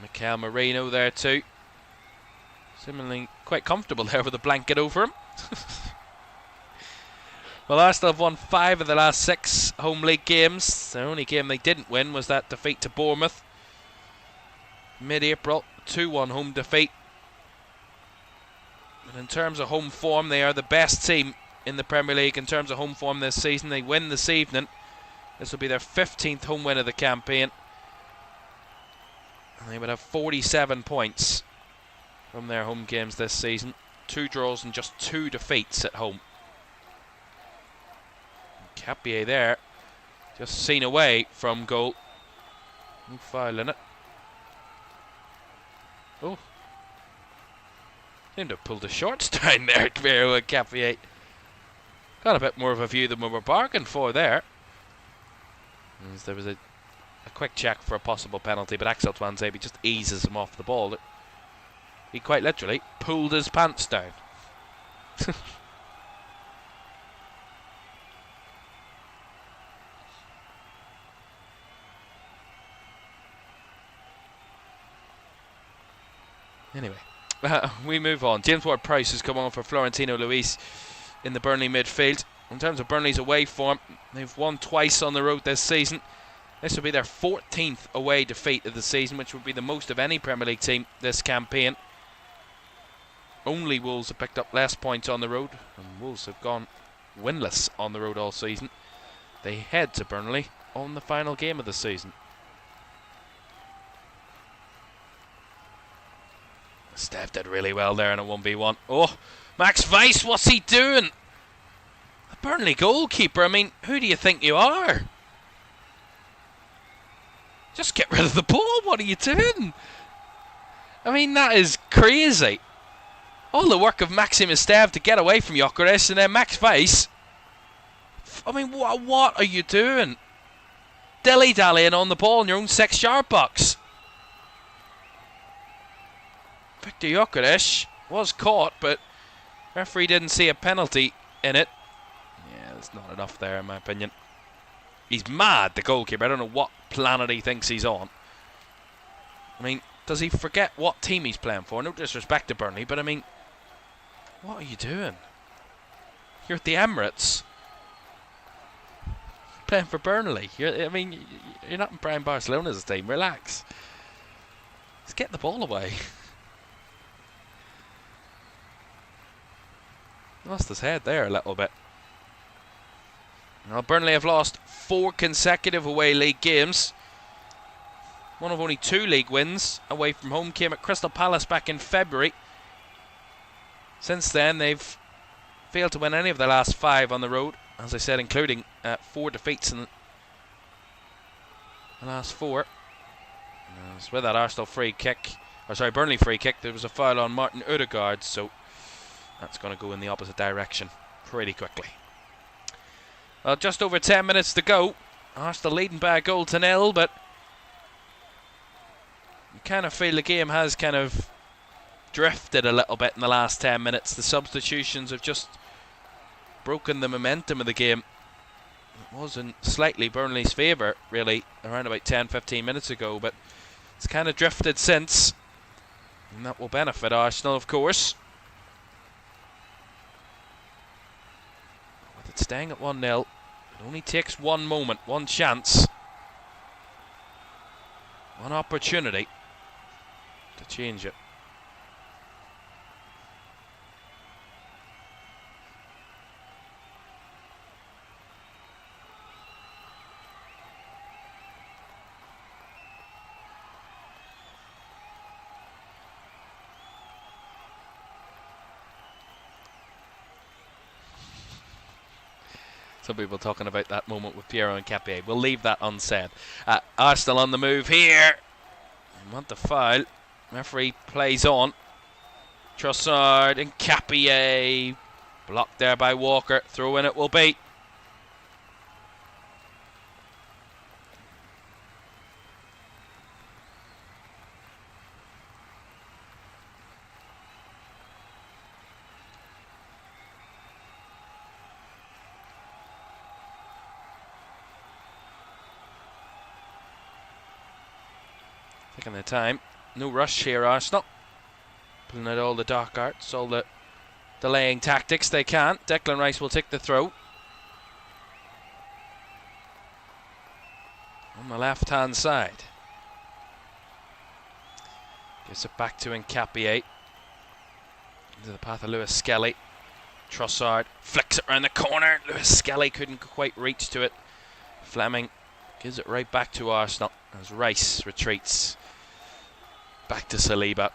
Mikel Merino there too. Seemingly quite comfortable there with a blanket over him. Well, Arsenal have won 5 of the last 6 home league games. The only game they didn't win was that defeat to Bournemouth mid-April, 2-1 home defeat. And in terms of home form, they are the best team in the Premier League in terms of home form this season. They win this evening. This will be their 15th home win of the campaign. And they would have 47 points from their home games this season. 2 draws and just 2 defeats at home. Capier there, just seen away from goal. No foul in it. Oh, seemed to have pulled the shorts down there, Vero and Capier. Got a bit more of a view than we were bargained for there. As there was a quick check for a possible penalty, but Axel Tuanzebe just eases him off the ball. He quite literally pulled his pants down. Anyway, we move on. James Ward-Prowse has come on for Florentino Luis in the Burnley midfield. In terms of Burnley's away form, they've won twice on the road this season. This will be their 14th away defeat of the season, which would be the most of any Premier League team this campaign. Only Wolves have picked up less points on the road, and Wolves have gone winless on the road all season. They head to Burnley on the final game of the season. Steph did really well there in a 1v1. Oh, Max Weiss, what's he doing? Burnley goalkeeper, I mean, who do you think you are? Just get rid of the ball, what are you doing? I mean, that is crazy. All the work of Maxime Esteve to get away from Gyökeres, and then Max Weiss. I mean, what are you doing? Dilly-dallying on the ball in your own 6-yard box. Victor Gyökeres was caught, but referee didn't see a penalty in it. Yeah, there's not enough there in my opinion. He's mad, the goalkeeper. I don't know what planet he thinks he's on. I mean, does he forget what team he's playing for? No disrespect to Burnley, but I mean, what are you doing? You're at the Emirates. Playing for Burnley. You're not in Brian Barcelona's team. Relax. Let's get the ball away. Lost his head there a little bit. Now Burnley have lost 4 consecutive away league games. One of only 2 league wins away from home came at Crystal Palace back in February. Since then they've failed to win any of their last 5 on the road. As I said, including 4 defeats in the last 4. With that Arsenal free kick, Burnley free kick, there was a foul on Martin Odegaard, so that's going to go in the opposite direction pretty quickly. Well, just over 10 minutes to go. Arsenal leading by a 0-0, but you kind of feel the game has kind of drifted a little bit in the last 10 minutes. The substitutions have just broken the momentum of the game. It was in slightly Burnley's favour, really, around about 10-15 minutes ago, but it's kind of drifted since, and that will benefit Arsenal, of course. With it staying at 1-0, it only takes one moment, one chance, one opportunity to change it. Some people talking about that moment with Piero Nketiah. We'll leave that unsaid. Arsenal on the move here. They want the foul. Referee plays on. Trossard and Nketiah. Blocked there by Walker. Throw in it will be. Taking their time. No rush here, Arsenal. Pulling out all the dark arts, all the delaying tactics they can. Declan Rice will take the throw. On the left-hand side. Gives it back to Nketiah. Into the path of Lewis Skelly. Trossard flicks it around the corner. Lewis Skelly couldn't quite reach to it. Fleming gives it right back to Arsenal as Rice retreats. Back to Saliba.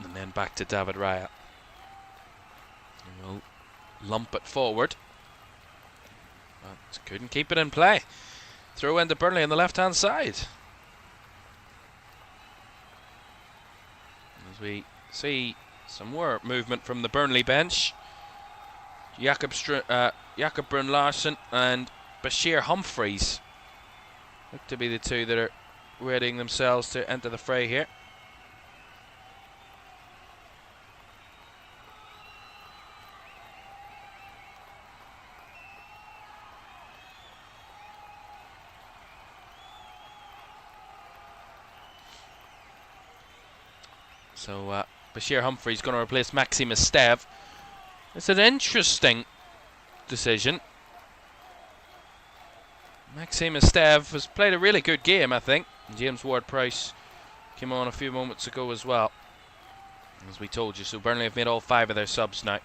And then back to David Raya. He will lump it forward. But couldn't keep it in play. Throw into Burnley on the left-hand side. As we see some more movement from the Burnley bench. Jakob Brun Larsen and Bashir Humphreys look to be the two that are readying themselves to enter the fray here. So Bashir Humphreys going to replace Maxime Esteve. It's an interesting decision. Maxime Esteve has played a really good game, I think. James Ward-Prowse came on a few moments ago as well, as we told you. So Burnley have made all 5 of their subs now.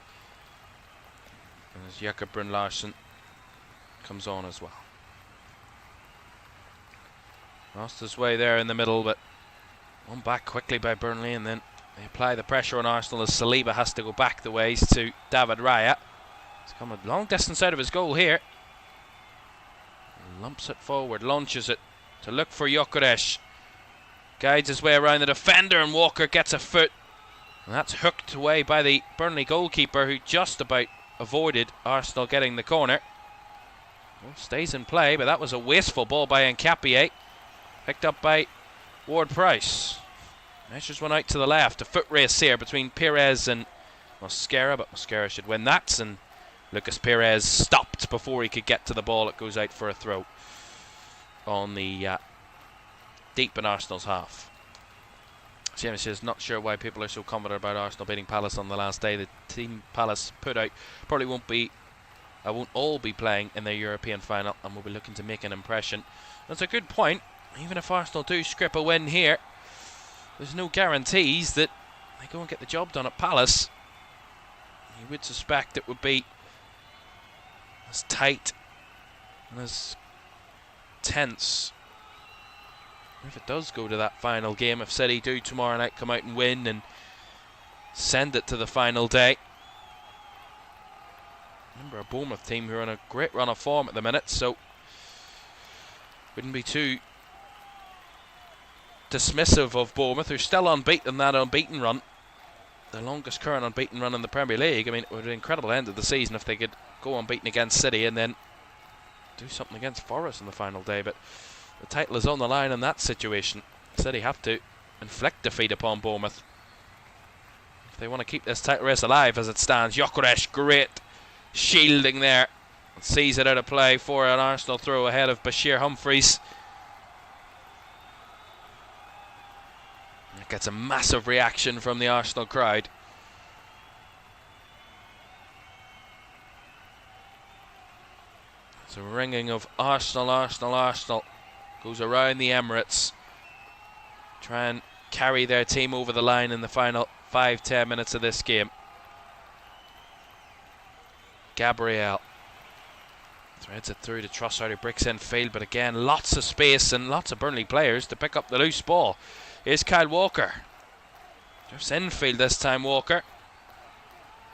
And as Jakob Brun Larsen comes on as well. Lost his way there in the middle, but won back quickly by Burnley, and then they apply the pressure on Arsenal as Saliba has to go back the ways to David Raya. He's come a long distance out of his goal here. Lumps it forward, launches it to look for Gyökeres. Guides his way around the defender, and Walker gets a foot. And that's hooked away by the Burnley goalkeeper, who just about avoided Arsenal getting the corner. Well, stays in play, but that was a wasteful ball by Nkapie. Picked up by Ward-Prowse. Measures one out to the left. A foot race here between Perez and Mosquera, but Mosquera should win that. And Lucas Perez stopped before he could get to the ball. It goes out for a throw on the deep in Arsenal's half. Jamie says, not sure why people are so confident about Arsenal beating Palace on the last day. The team Palace put out probably won't all be playing in their European final, and will be looking to make an impression. That's a good point. Even if Arsenal do scrip a win here, there's no guarantees that they go and get the job done at Palace. You would suspect it would be as tight and as tense if it does go to that final game. If City do tomorrow night come out and win and send it to the final day. Remember, a Bournemouth team who are on a great run of form at the minute, so wouldn't be too dismissive of Bournemouth, who're still unbeaten, that unbeaten run. The longest current unbeaten run in the Premier League. I mean, it would be an incredible end of the season if they could go unbeaten against City and then do something against Forest on the final day, but the title is on the line in that situation. City have to inflict defeat upon Bournemouth if they want to keep this title race alive as it stands. Gyökeres, great shielding there, sees it out of play for an Arsenal throw ahead of Bashir Humphreys. It gets a massive reaction from the Arsenal crowd. It's a ringing of Arsenal, Arsenal, Arsenal goes around the Emirates. Try and carry their team over the line in the final 5-10 minutes of this game. Gabriel threads it through to Trossard, who breaks in field, but again lots of space and lots of Burnley players to pick up the loose ball. Here's Kyle Walker. Just infield this time, Walker.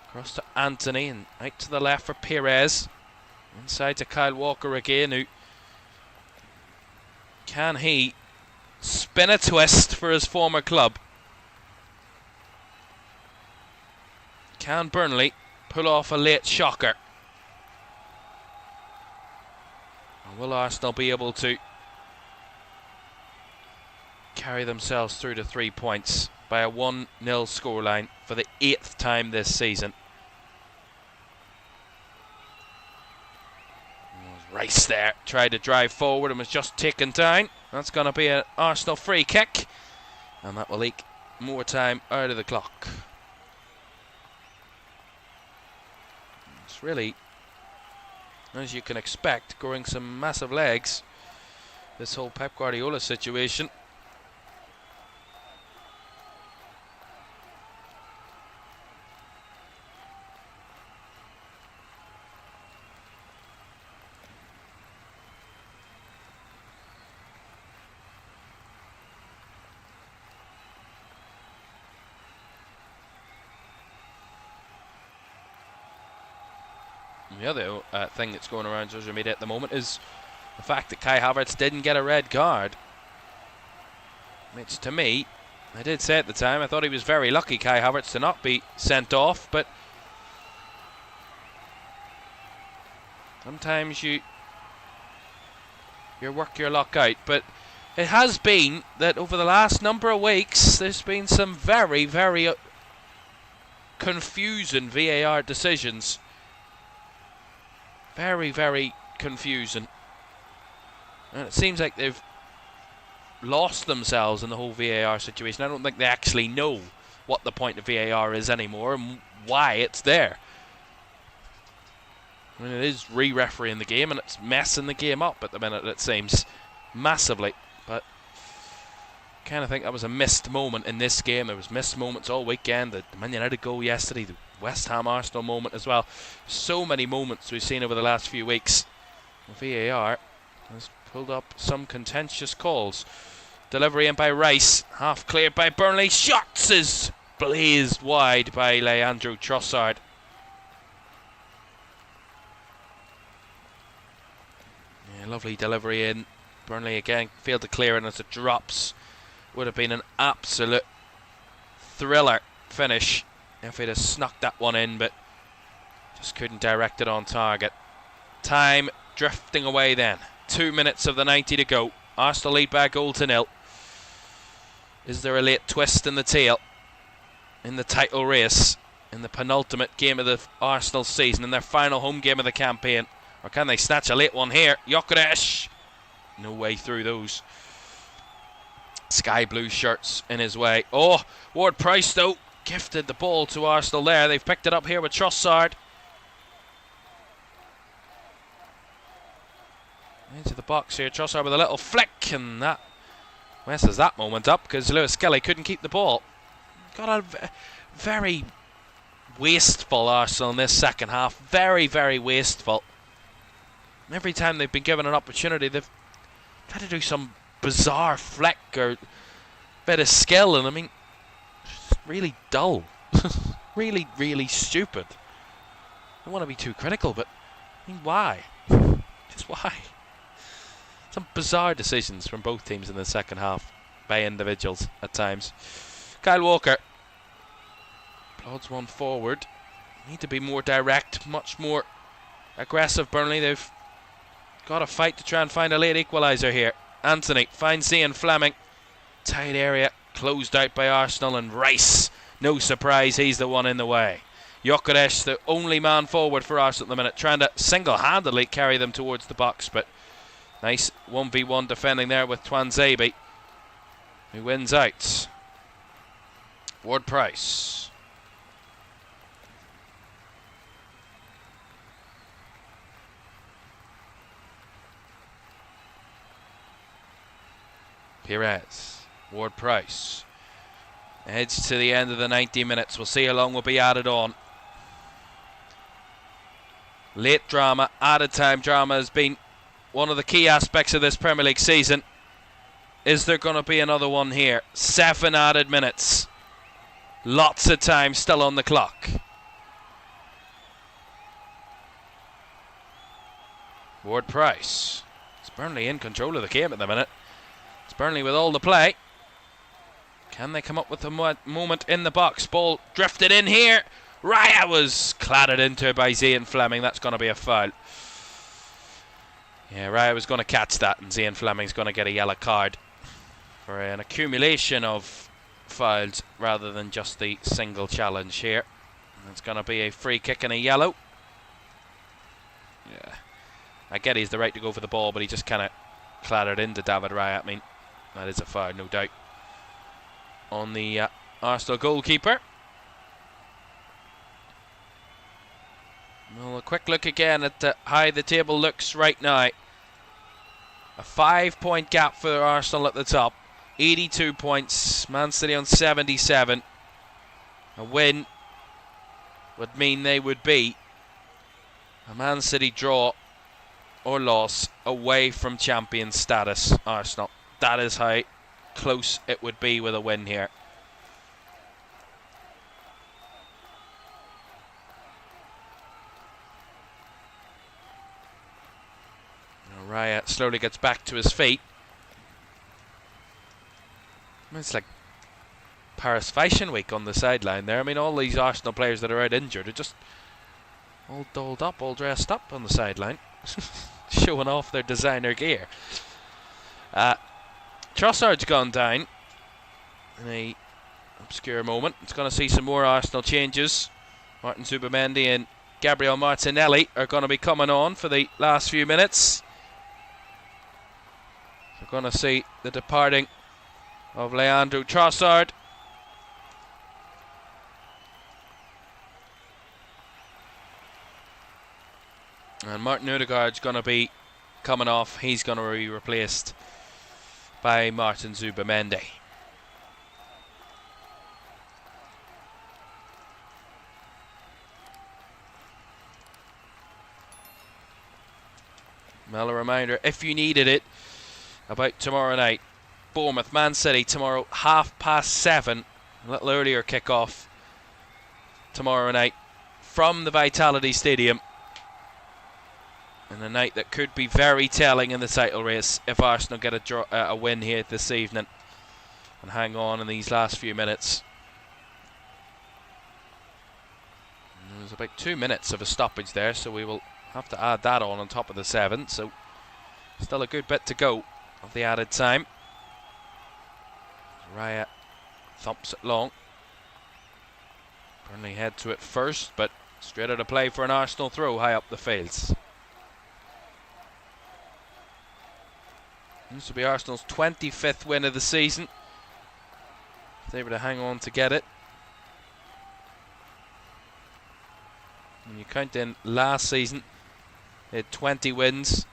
Across to Anthony and out to the left for Perez. Inside to Kyle Walker again, who can he spin a twist for his former club? Can Burnley pull off a late shocker? Or will Arsenal be able to carry themselves through to 3 points by a 1-0 scoreline for the 8th time this season? Rice there, tried to drive forward and was just taken down. That's going to be an Arsenal free kick, and that will eke more time out of the clock. It's really, as you can expect, growing some massive legs, this whole Pep Guardiola situation. The other thing that's going around social media at the moment is the fact that Kai Havertz didn't get a red card. Which, to me, I did say at the time, I thought he was very lucky, Kai Havertz, to not be sent off, but sometimes you work your luck out. But it has been that over the last number of weeks there's been some very, very confusing VAR decisions. Very, very confusing. And it seems like they've lost themselves in the whole VAR situation. I don't think they actually know what the point of VAR is anymore and why it's there. I mean, it is re-refereeing the game and it's messing the game up at the minute, it seems, massively. But I kind of think that was a missed moment in this game. There was missed moments all weekend. The Man United goal yesterday, the West Ham Arsenal moment as well. So many moments we've seen over the last few weeks. VAR has pulled up some contentious calls. Delivery in by Rice, half cleared by Burnley. Shots is blazed wide by Leandro Trossard. Lovely delivery in. Burnley again failed to clear, and as it drops, would have been an absolute thriller finish if he'd have snuck that one in, but just couldn't direct it on target. Time drifting away then. 2 minutes of the 90 to go. Arsenal lead by a goal to nil. Is there a late twist in the tail in the title race, in the penultimate game of the Arsenal season, in their final home game of the campaign? Or can they snatch a late one here? Gyökeres! No way through those sky blue shirts in his way. Oh, Ward-Prowse though gifted the ball to Arsenal there. They've picked it up here with Trossard. Into the box here, Trossard with a little flick, and that messes that moment up because Lewis Skelly couldn't keep the ball. Got a very wasteful Arsenal in this second half. Very, very wasteful. Every time they've been given an opportunity, they've tried to do some bizarre flick or bit of skill, and I mean, it's really dull. Really, really stupid. I don't want to be too critical, but I mean, why? Just why? Some bizarre decisions from both teams in the second half by individuals at times. Kyle Walker plods one forward. Need to be more direct, much more aggressive. Burnley, they've got a fight to try and find a late equaliser here. Anthony finds Ian Fleming. Tight area closed out by Arsenal, and Rice, no surprise, he's the one in the way. Gyökeres, the only man forward for Arsenal at the minute, trying to single-handedly carry them towards the box, but nice 1v1 defending there with Twanzebe, who wins out. Ward-Prowse. Perez. Ward-Prowse. Heads to the end of the 90 minutes. We'll see how long will be added on. Late drama, added time drama has been one of the key aspects of this Premier League season. Is there going to be another one here? 7 added minutes. Lots of time still on the clock. Ward-Prowse. It's Burnley in control of the game at the minute. It's Burnley with all the play. Can they come up with a moment in the box? Ball drifted in here. Raya was clattered into by Ian Fleming. That's going to be a foul. Yeah, Raya was going to catch that, and Ian Fleming's going to get a yellow card for an accumulation of fouls rather than just the single challenge here. And it's going to be a free kick and a yellow. Yeah, I get he's the right to go for the ball, but he just kind of clattered into David Raya. I mean, that is a foul, no doubt, on the Arsenal goalkeeper. Well, a quick look again at how the table looks right now. A 5-point gap for Arsenal at the top. 82 points. Man City on 77. A win would mean they would be a Man City draw or loss away from champion status, Arsenal. That is how close it would be with a win here. Raya slowly gets back to his feet. I mean, it's like Paris Fashion Week on the sideline there. I mean, all these Arsenal players that are out injured are just all dolled up, all dressed up on the sideline, showing off their designer gear. Trossard's gone down in a obscure moment. It's going to see some more Arsenal changes. Martin Zubimendi and Gabriel Martinelli are going to be coming on for the last few minutes. We're going to see the departing of Leandro Trossard. And Martin Odegaard's going to be coming off. He's going to be replaced by Martin Zubimendi. Well, a reminder, if you needed it, about tomorrow night. Bournemouth, Man City tomorrow, 7:30. A little earlier kick-off tomorrow night from the Vitality Stadium. in a night that could be very telling in the title race if Arsenal get a win here this evening and hang on in these last few minutes. There's about 2 minutes of a stoppage there, so we will have to add that on top of the 7, so still a good bit to go of the added time. Raya thumps it long. Burnley head to it first, but straight out of play for an Arsenal throw high up the fields. This will be Arsenal's 25th win of the season. If they were to hang on to get it. When you count in last season, they had 20 wins.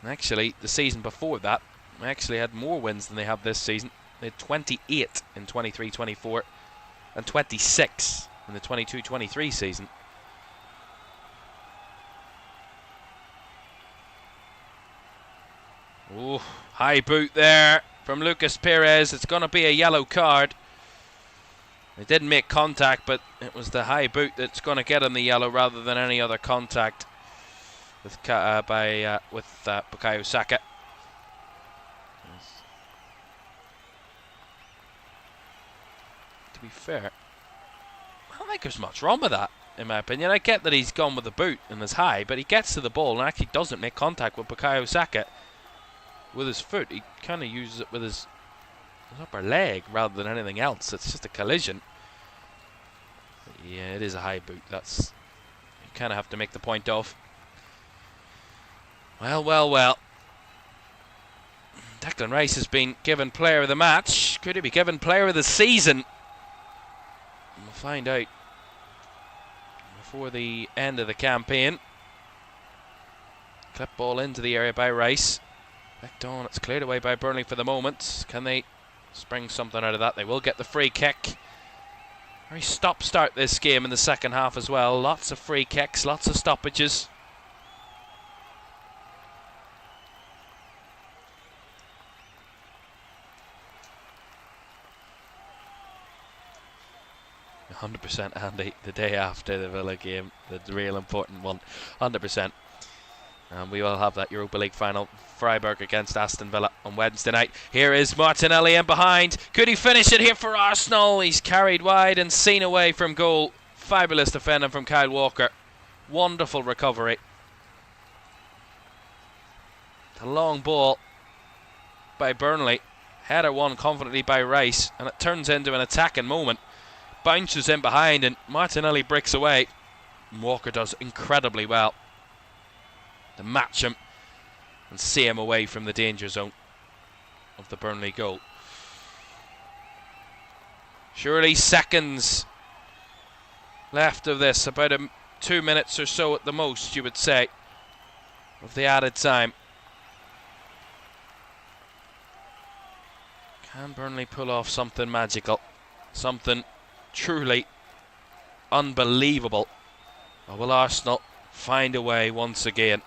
And actually, the season before that, they actually had more wins than they have this season. They had 28 in 23-24 and 26 in the 22-23 season. Oh, high boot there from Lucas Perez. It's going to be a yellow card. They didn't make contact, but it was the high boot that's going to get him the yellow rather than any other contact with Bukayo Saka. To be fair, I don't think there's much wrong with that, in my opinion. I get that he's gone with the boot and is high, but he gets to the ball and actually doesn't make contact with Bukayo Saka with his foot. He kind of uses it with his upper leg rather than anything else. It's just a collision. But yeah, it is a high boot. That's, you kind of have to make the point of. Well. Declan Rice has been given player of the match. Could he be given player of the season? We'll find out before the end of the campaign. Clip ball into the area by Rice. Back on, it's cleared away by Burnley for the moment. Can they spring something out of that? They will get the free kick. Very stop-start this game in the second half as well. Lots of free kicks, lots of stoppages. %, Andy, the day after the Villa game, the real important one, 100%. And we will have that Europa League final, Freiburg against Aston Villa on Wednesday night. Here is Martinelli in behind. Could he finish it here for Arsenal? He's carried wide and seen away from goal. Fabulous defending from Kyle Walker. Wonderful recovery. A long ball by Burnley. Header won confidently by Rice, and it turns into an attacking moment. Bounces in behind and Martinelli breaks away. Walker does incredibly well to match him and see him away from the danger zone of the Burnley goal. Surely seconds left of this, about 2 minutes or so at the most, you would say, of the added time. Can Burnley pull off something magical? Something truly unbelievable? Or will Arsenal find a way once again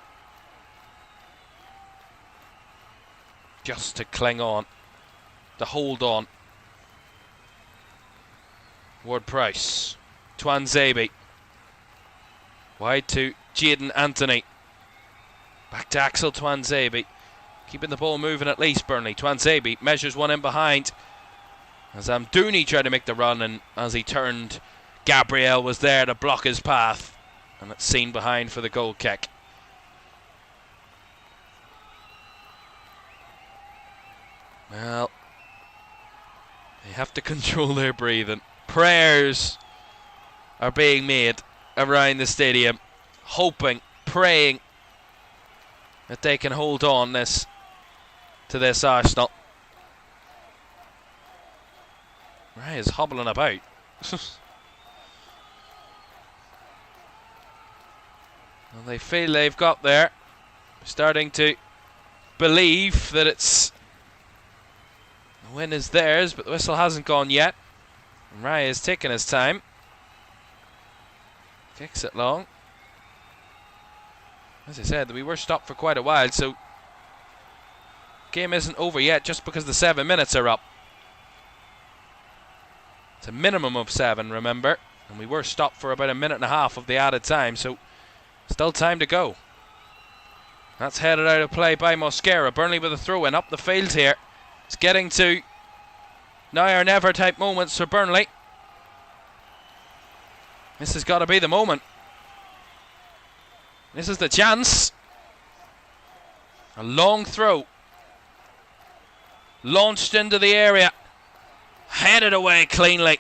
just to cling on, to hold on? Ward-Prowse, Tuanzebe, wide to Jadon Anthony, back to Axel Tuanzebe, keeping the ball moving at least. Burnley, Tuanzebe measures one in behind as Amdouni tried to make the run, and as he turned, Gabriel was there to block his path, and it's seen behind for the goal kick. Well, they have to control their breathing. Prayers are being made around the stadium, hoping, praying that they can hold on to this Arsenal. Ray is hobbling about. Well, they feel they've got there. Starting to believe that the win is theirs, but the whistle hasn't gone yet. And Ray is taking his time. Kicks it long. As I said, we were stopped for quite a while, so game isn't over yet just because the 7 minutes are up. It's a minimum of 7, remember, and we were stopped for about 1.5 minutes of the added time, so still time to go. That's headed out of play by Mosquera. Burnley with a throw in up the field here. It's getting to now or never type moments for Burnley. This has got to be the moment. This is the chance. A long throw. Launched into the area. Headed away cleanly.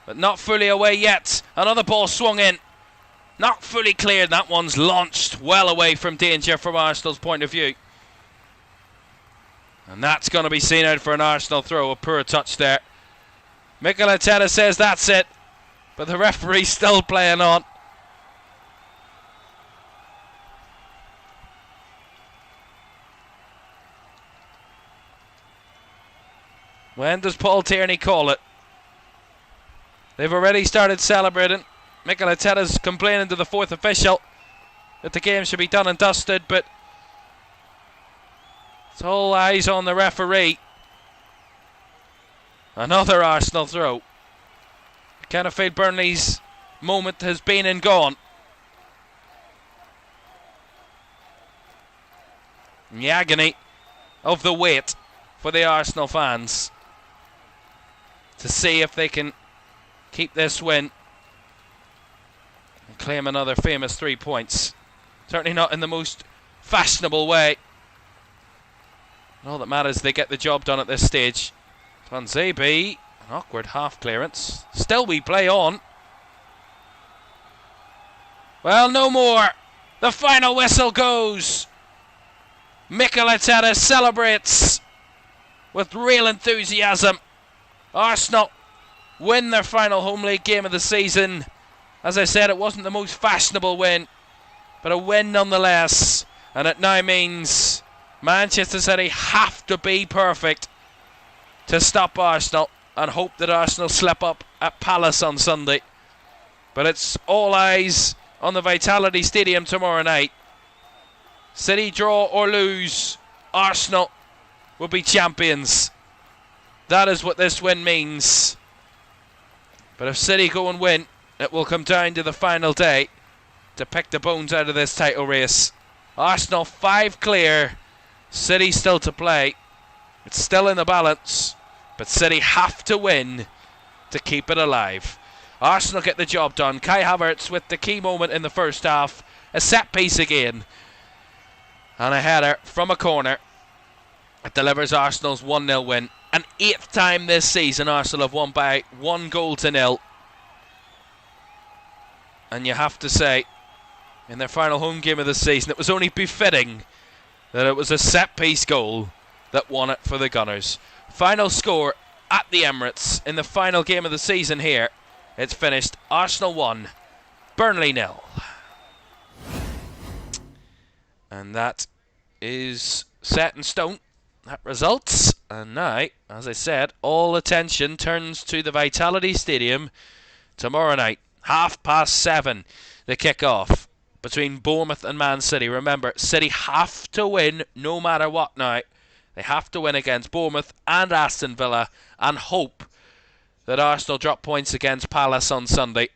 But not fully away yet. Another ball swung in. Not fully cleared. That one's launched well away from danger from Arsenal's point of view. And that's going to be seen out for an Arsenal throw. A poor touch there. Mikel Arteta says that's it. But the referee's still playing on. When does Paul Tierney call it? They've already started celebrating. Mikel Arteta's complaining to the fourth official that the game should be done and dusted, but it's all eyes on the referee. Another Arsenal throw. Kind of feel Burnley's moment has been and gone. And the agony of the wait for the Arsenal fans to see if they can keep this win and claim another famous 3 points. Certainly not in the most fashionable way. All that matters, they get the job done at this stage. Tuanzebe, an awkward half clearance. Still we play on. Well, no more. The final whistle goes. Mikel Arteta celebrates with real enthusiasm. Arsenal win their final home league game of the season. As I said, it wasn't the most fashionable win, but a win nonetheless. And it now means Manchester City have to be perfect to stop Arsenal and hope that Arsenal slip up at Palace on Sunday. But it's all eyes on the Vitality Stadium tomorrow night. City draw or lose, Arsenal will be champions. That is what this win means. But if City go and win, it will come down to the final day to pick the bones out of this title race. Arsenal 5 clear, City still to play. It's still in the balance, but City have to win to keep it alive. Arsenal get the job done. Kai Havertz with the key moment in the first half. A set piece again. And a header from a corner. It delivers Arsenal's 1-0 win. An 8th time this season Arsenal have won by 1-0. And you have to say, in their final home game of the season, it was only befitting that it was a set-piece goal that won it for the Gunners. Final score at the Emirates in the final game of the season here. It's finished Arsenal 1, Burnley 0. And that is set in stone. That results. And now, as I said, all attention turns to the Vitality Stadium tomorrow night. 7:30, the kick-off between Bournemouth and Man City. Remember, City have to win no matter what now. They have to win against Bournemouth and Aston Villa and hope that Arsenal drop points against Palace on Sunday.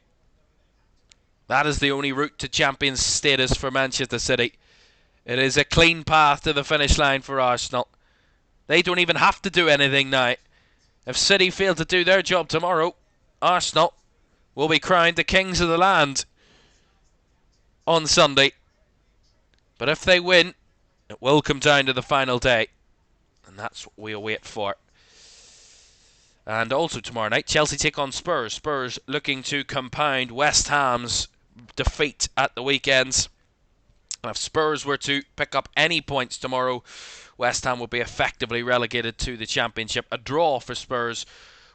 That is the only route to champions status for Manchester City. It is a clean path to the finish line for Arsenal. They don't even have to do anything now. If City fail to do their job tomorrow, Arsenal will be crowned the kings of the land on Sunday. But if they win, it will come down to the final day. And that's what we'll wait for. And also tomorrow night, Chelsea take on Spurs. Spurs looking to compound West Ham's defeat at the weekends. And if Spurs were to pick up any points tomorrow, West Ham would be effectively relegated to the Championship. A draw for Spurs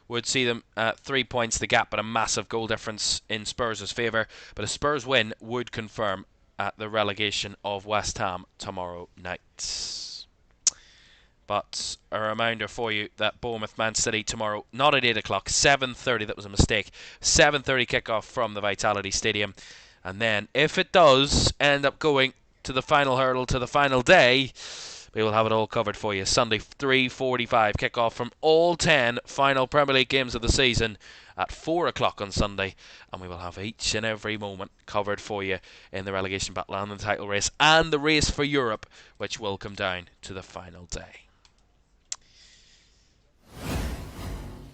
would see them 3 points the gap, but a massive goal difference in Spurs' favour. But a Spurs win would confirm the relegation of West Ham tomorrow night. But a reminder for you that Bournemouth Man City tomorrow, not at 8 o'clock, 7:30, that was a mistake. 7:30 kickoff from the Vitality Stadium. And then, if it does end up going to the final hurdle, to the final day, we will have it all covered for you. Sunday, 3:45 kickoff from all 10 final Premier League games of the season. at 4 o'clock on Sunday, and we will have each and every moment covered for you in the relegation battle and the title race and the race for Europe, which will come down to the final day.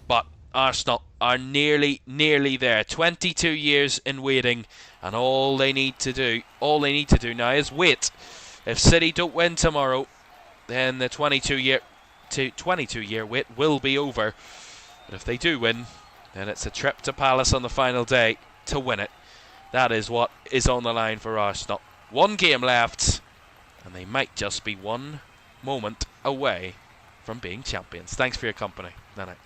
But Arsenal are nearly there. 22 years in waiting, and all they need to do now is wait. If City don't win tomorrow, then the 22-year wait will be over. But if they do win, then it's a trip to Palace on the final day to win it. That is what is on the line for Arsenal. One game left, and they might just be one moment away from being champions. Thanks for your company. Night night.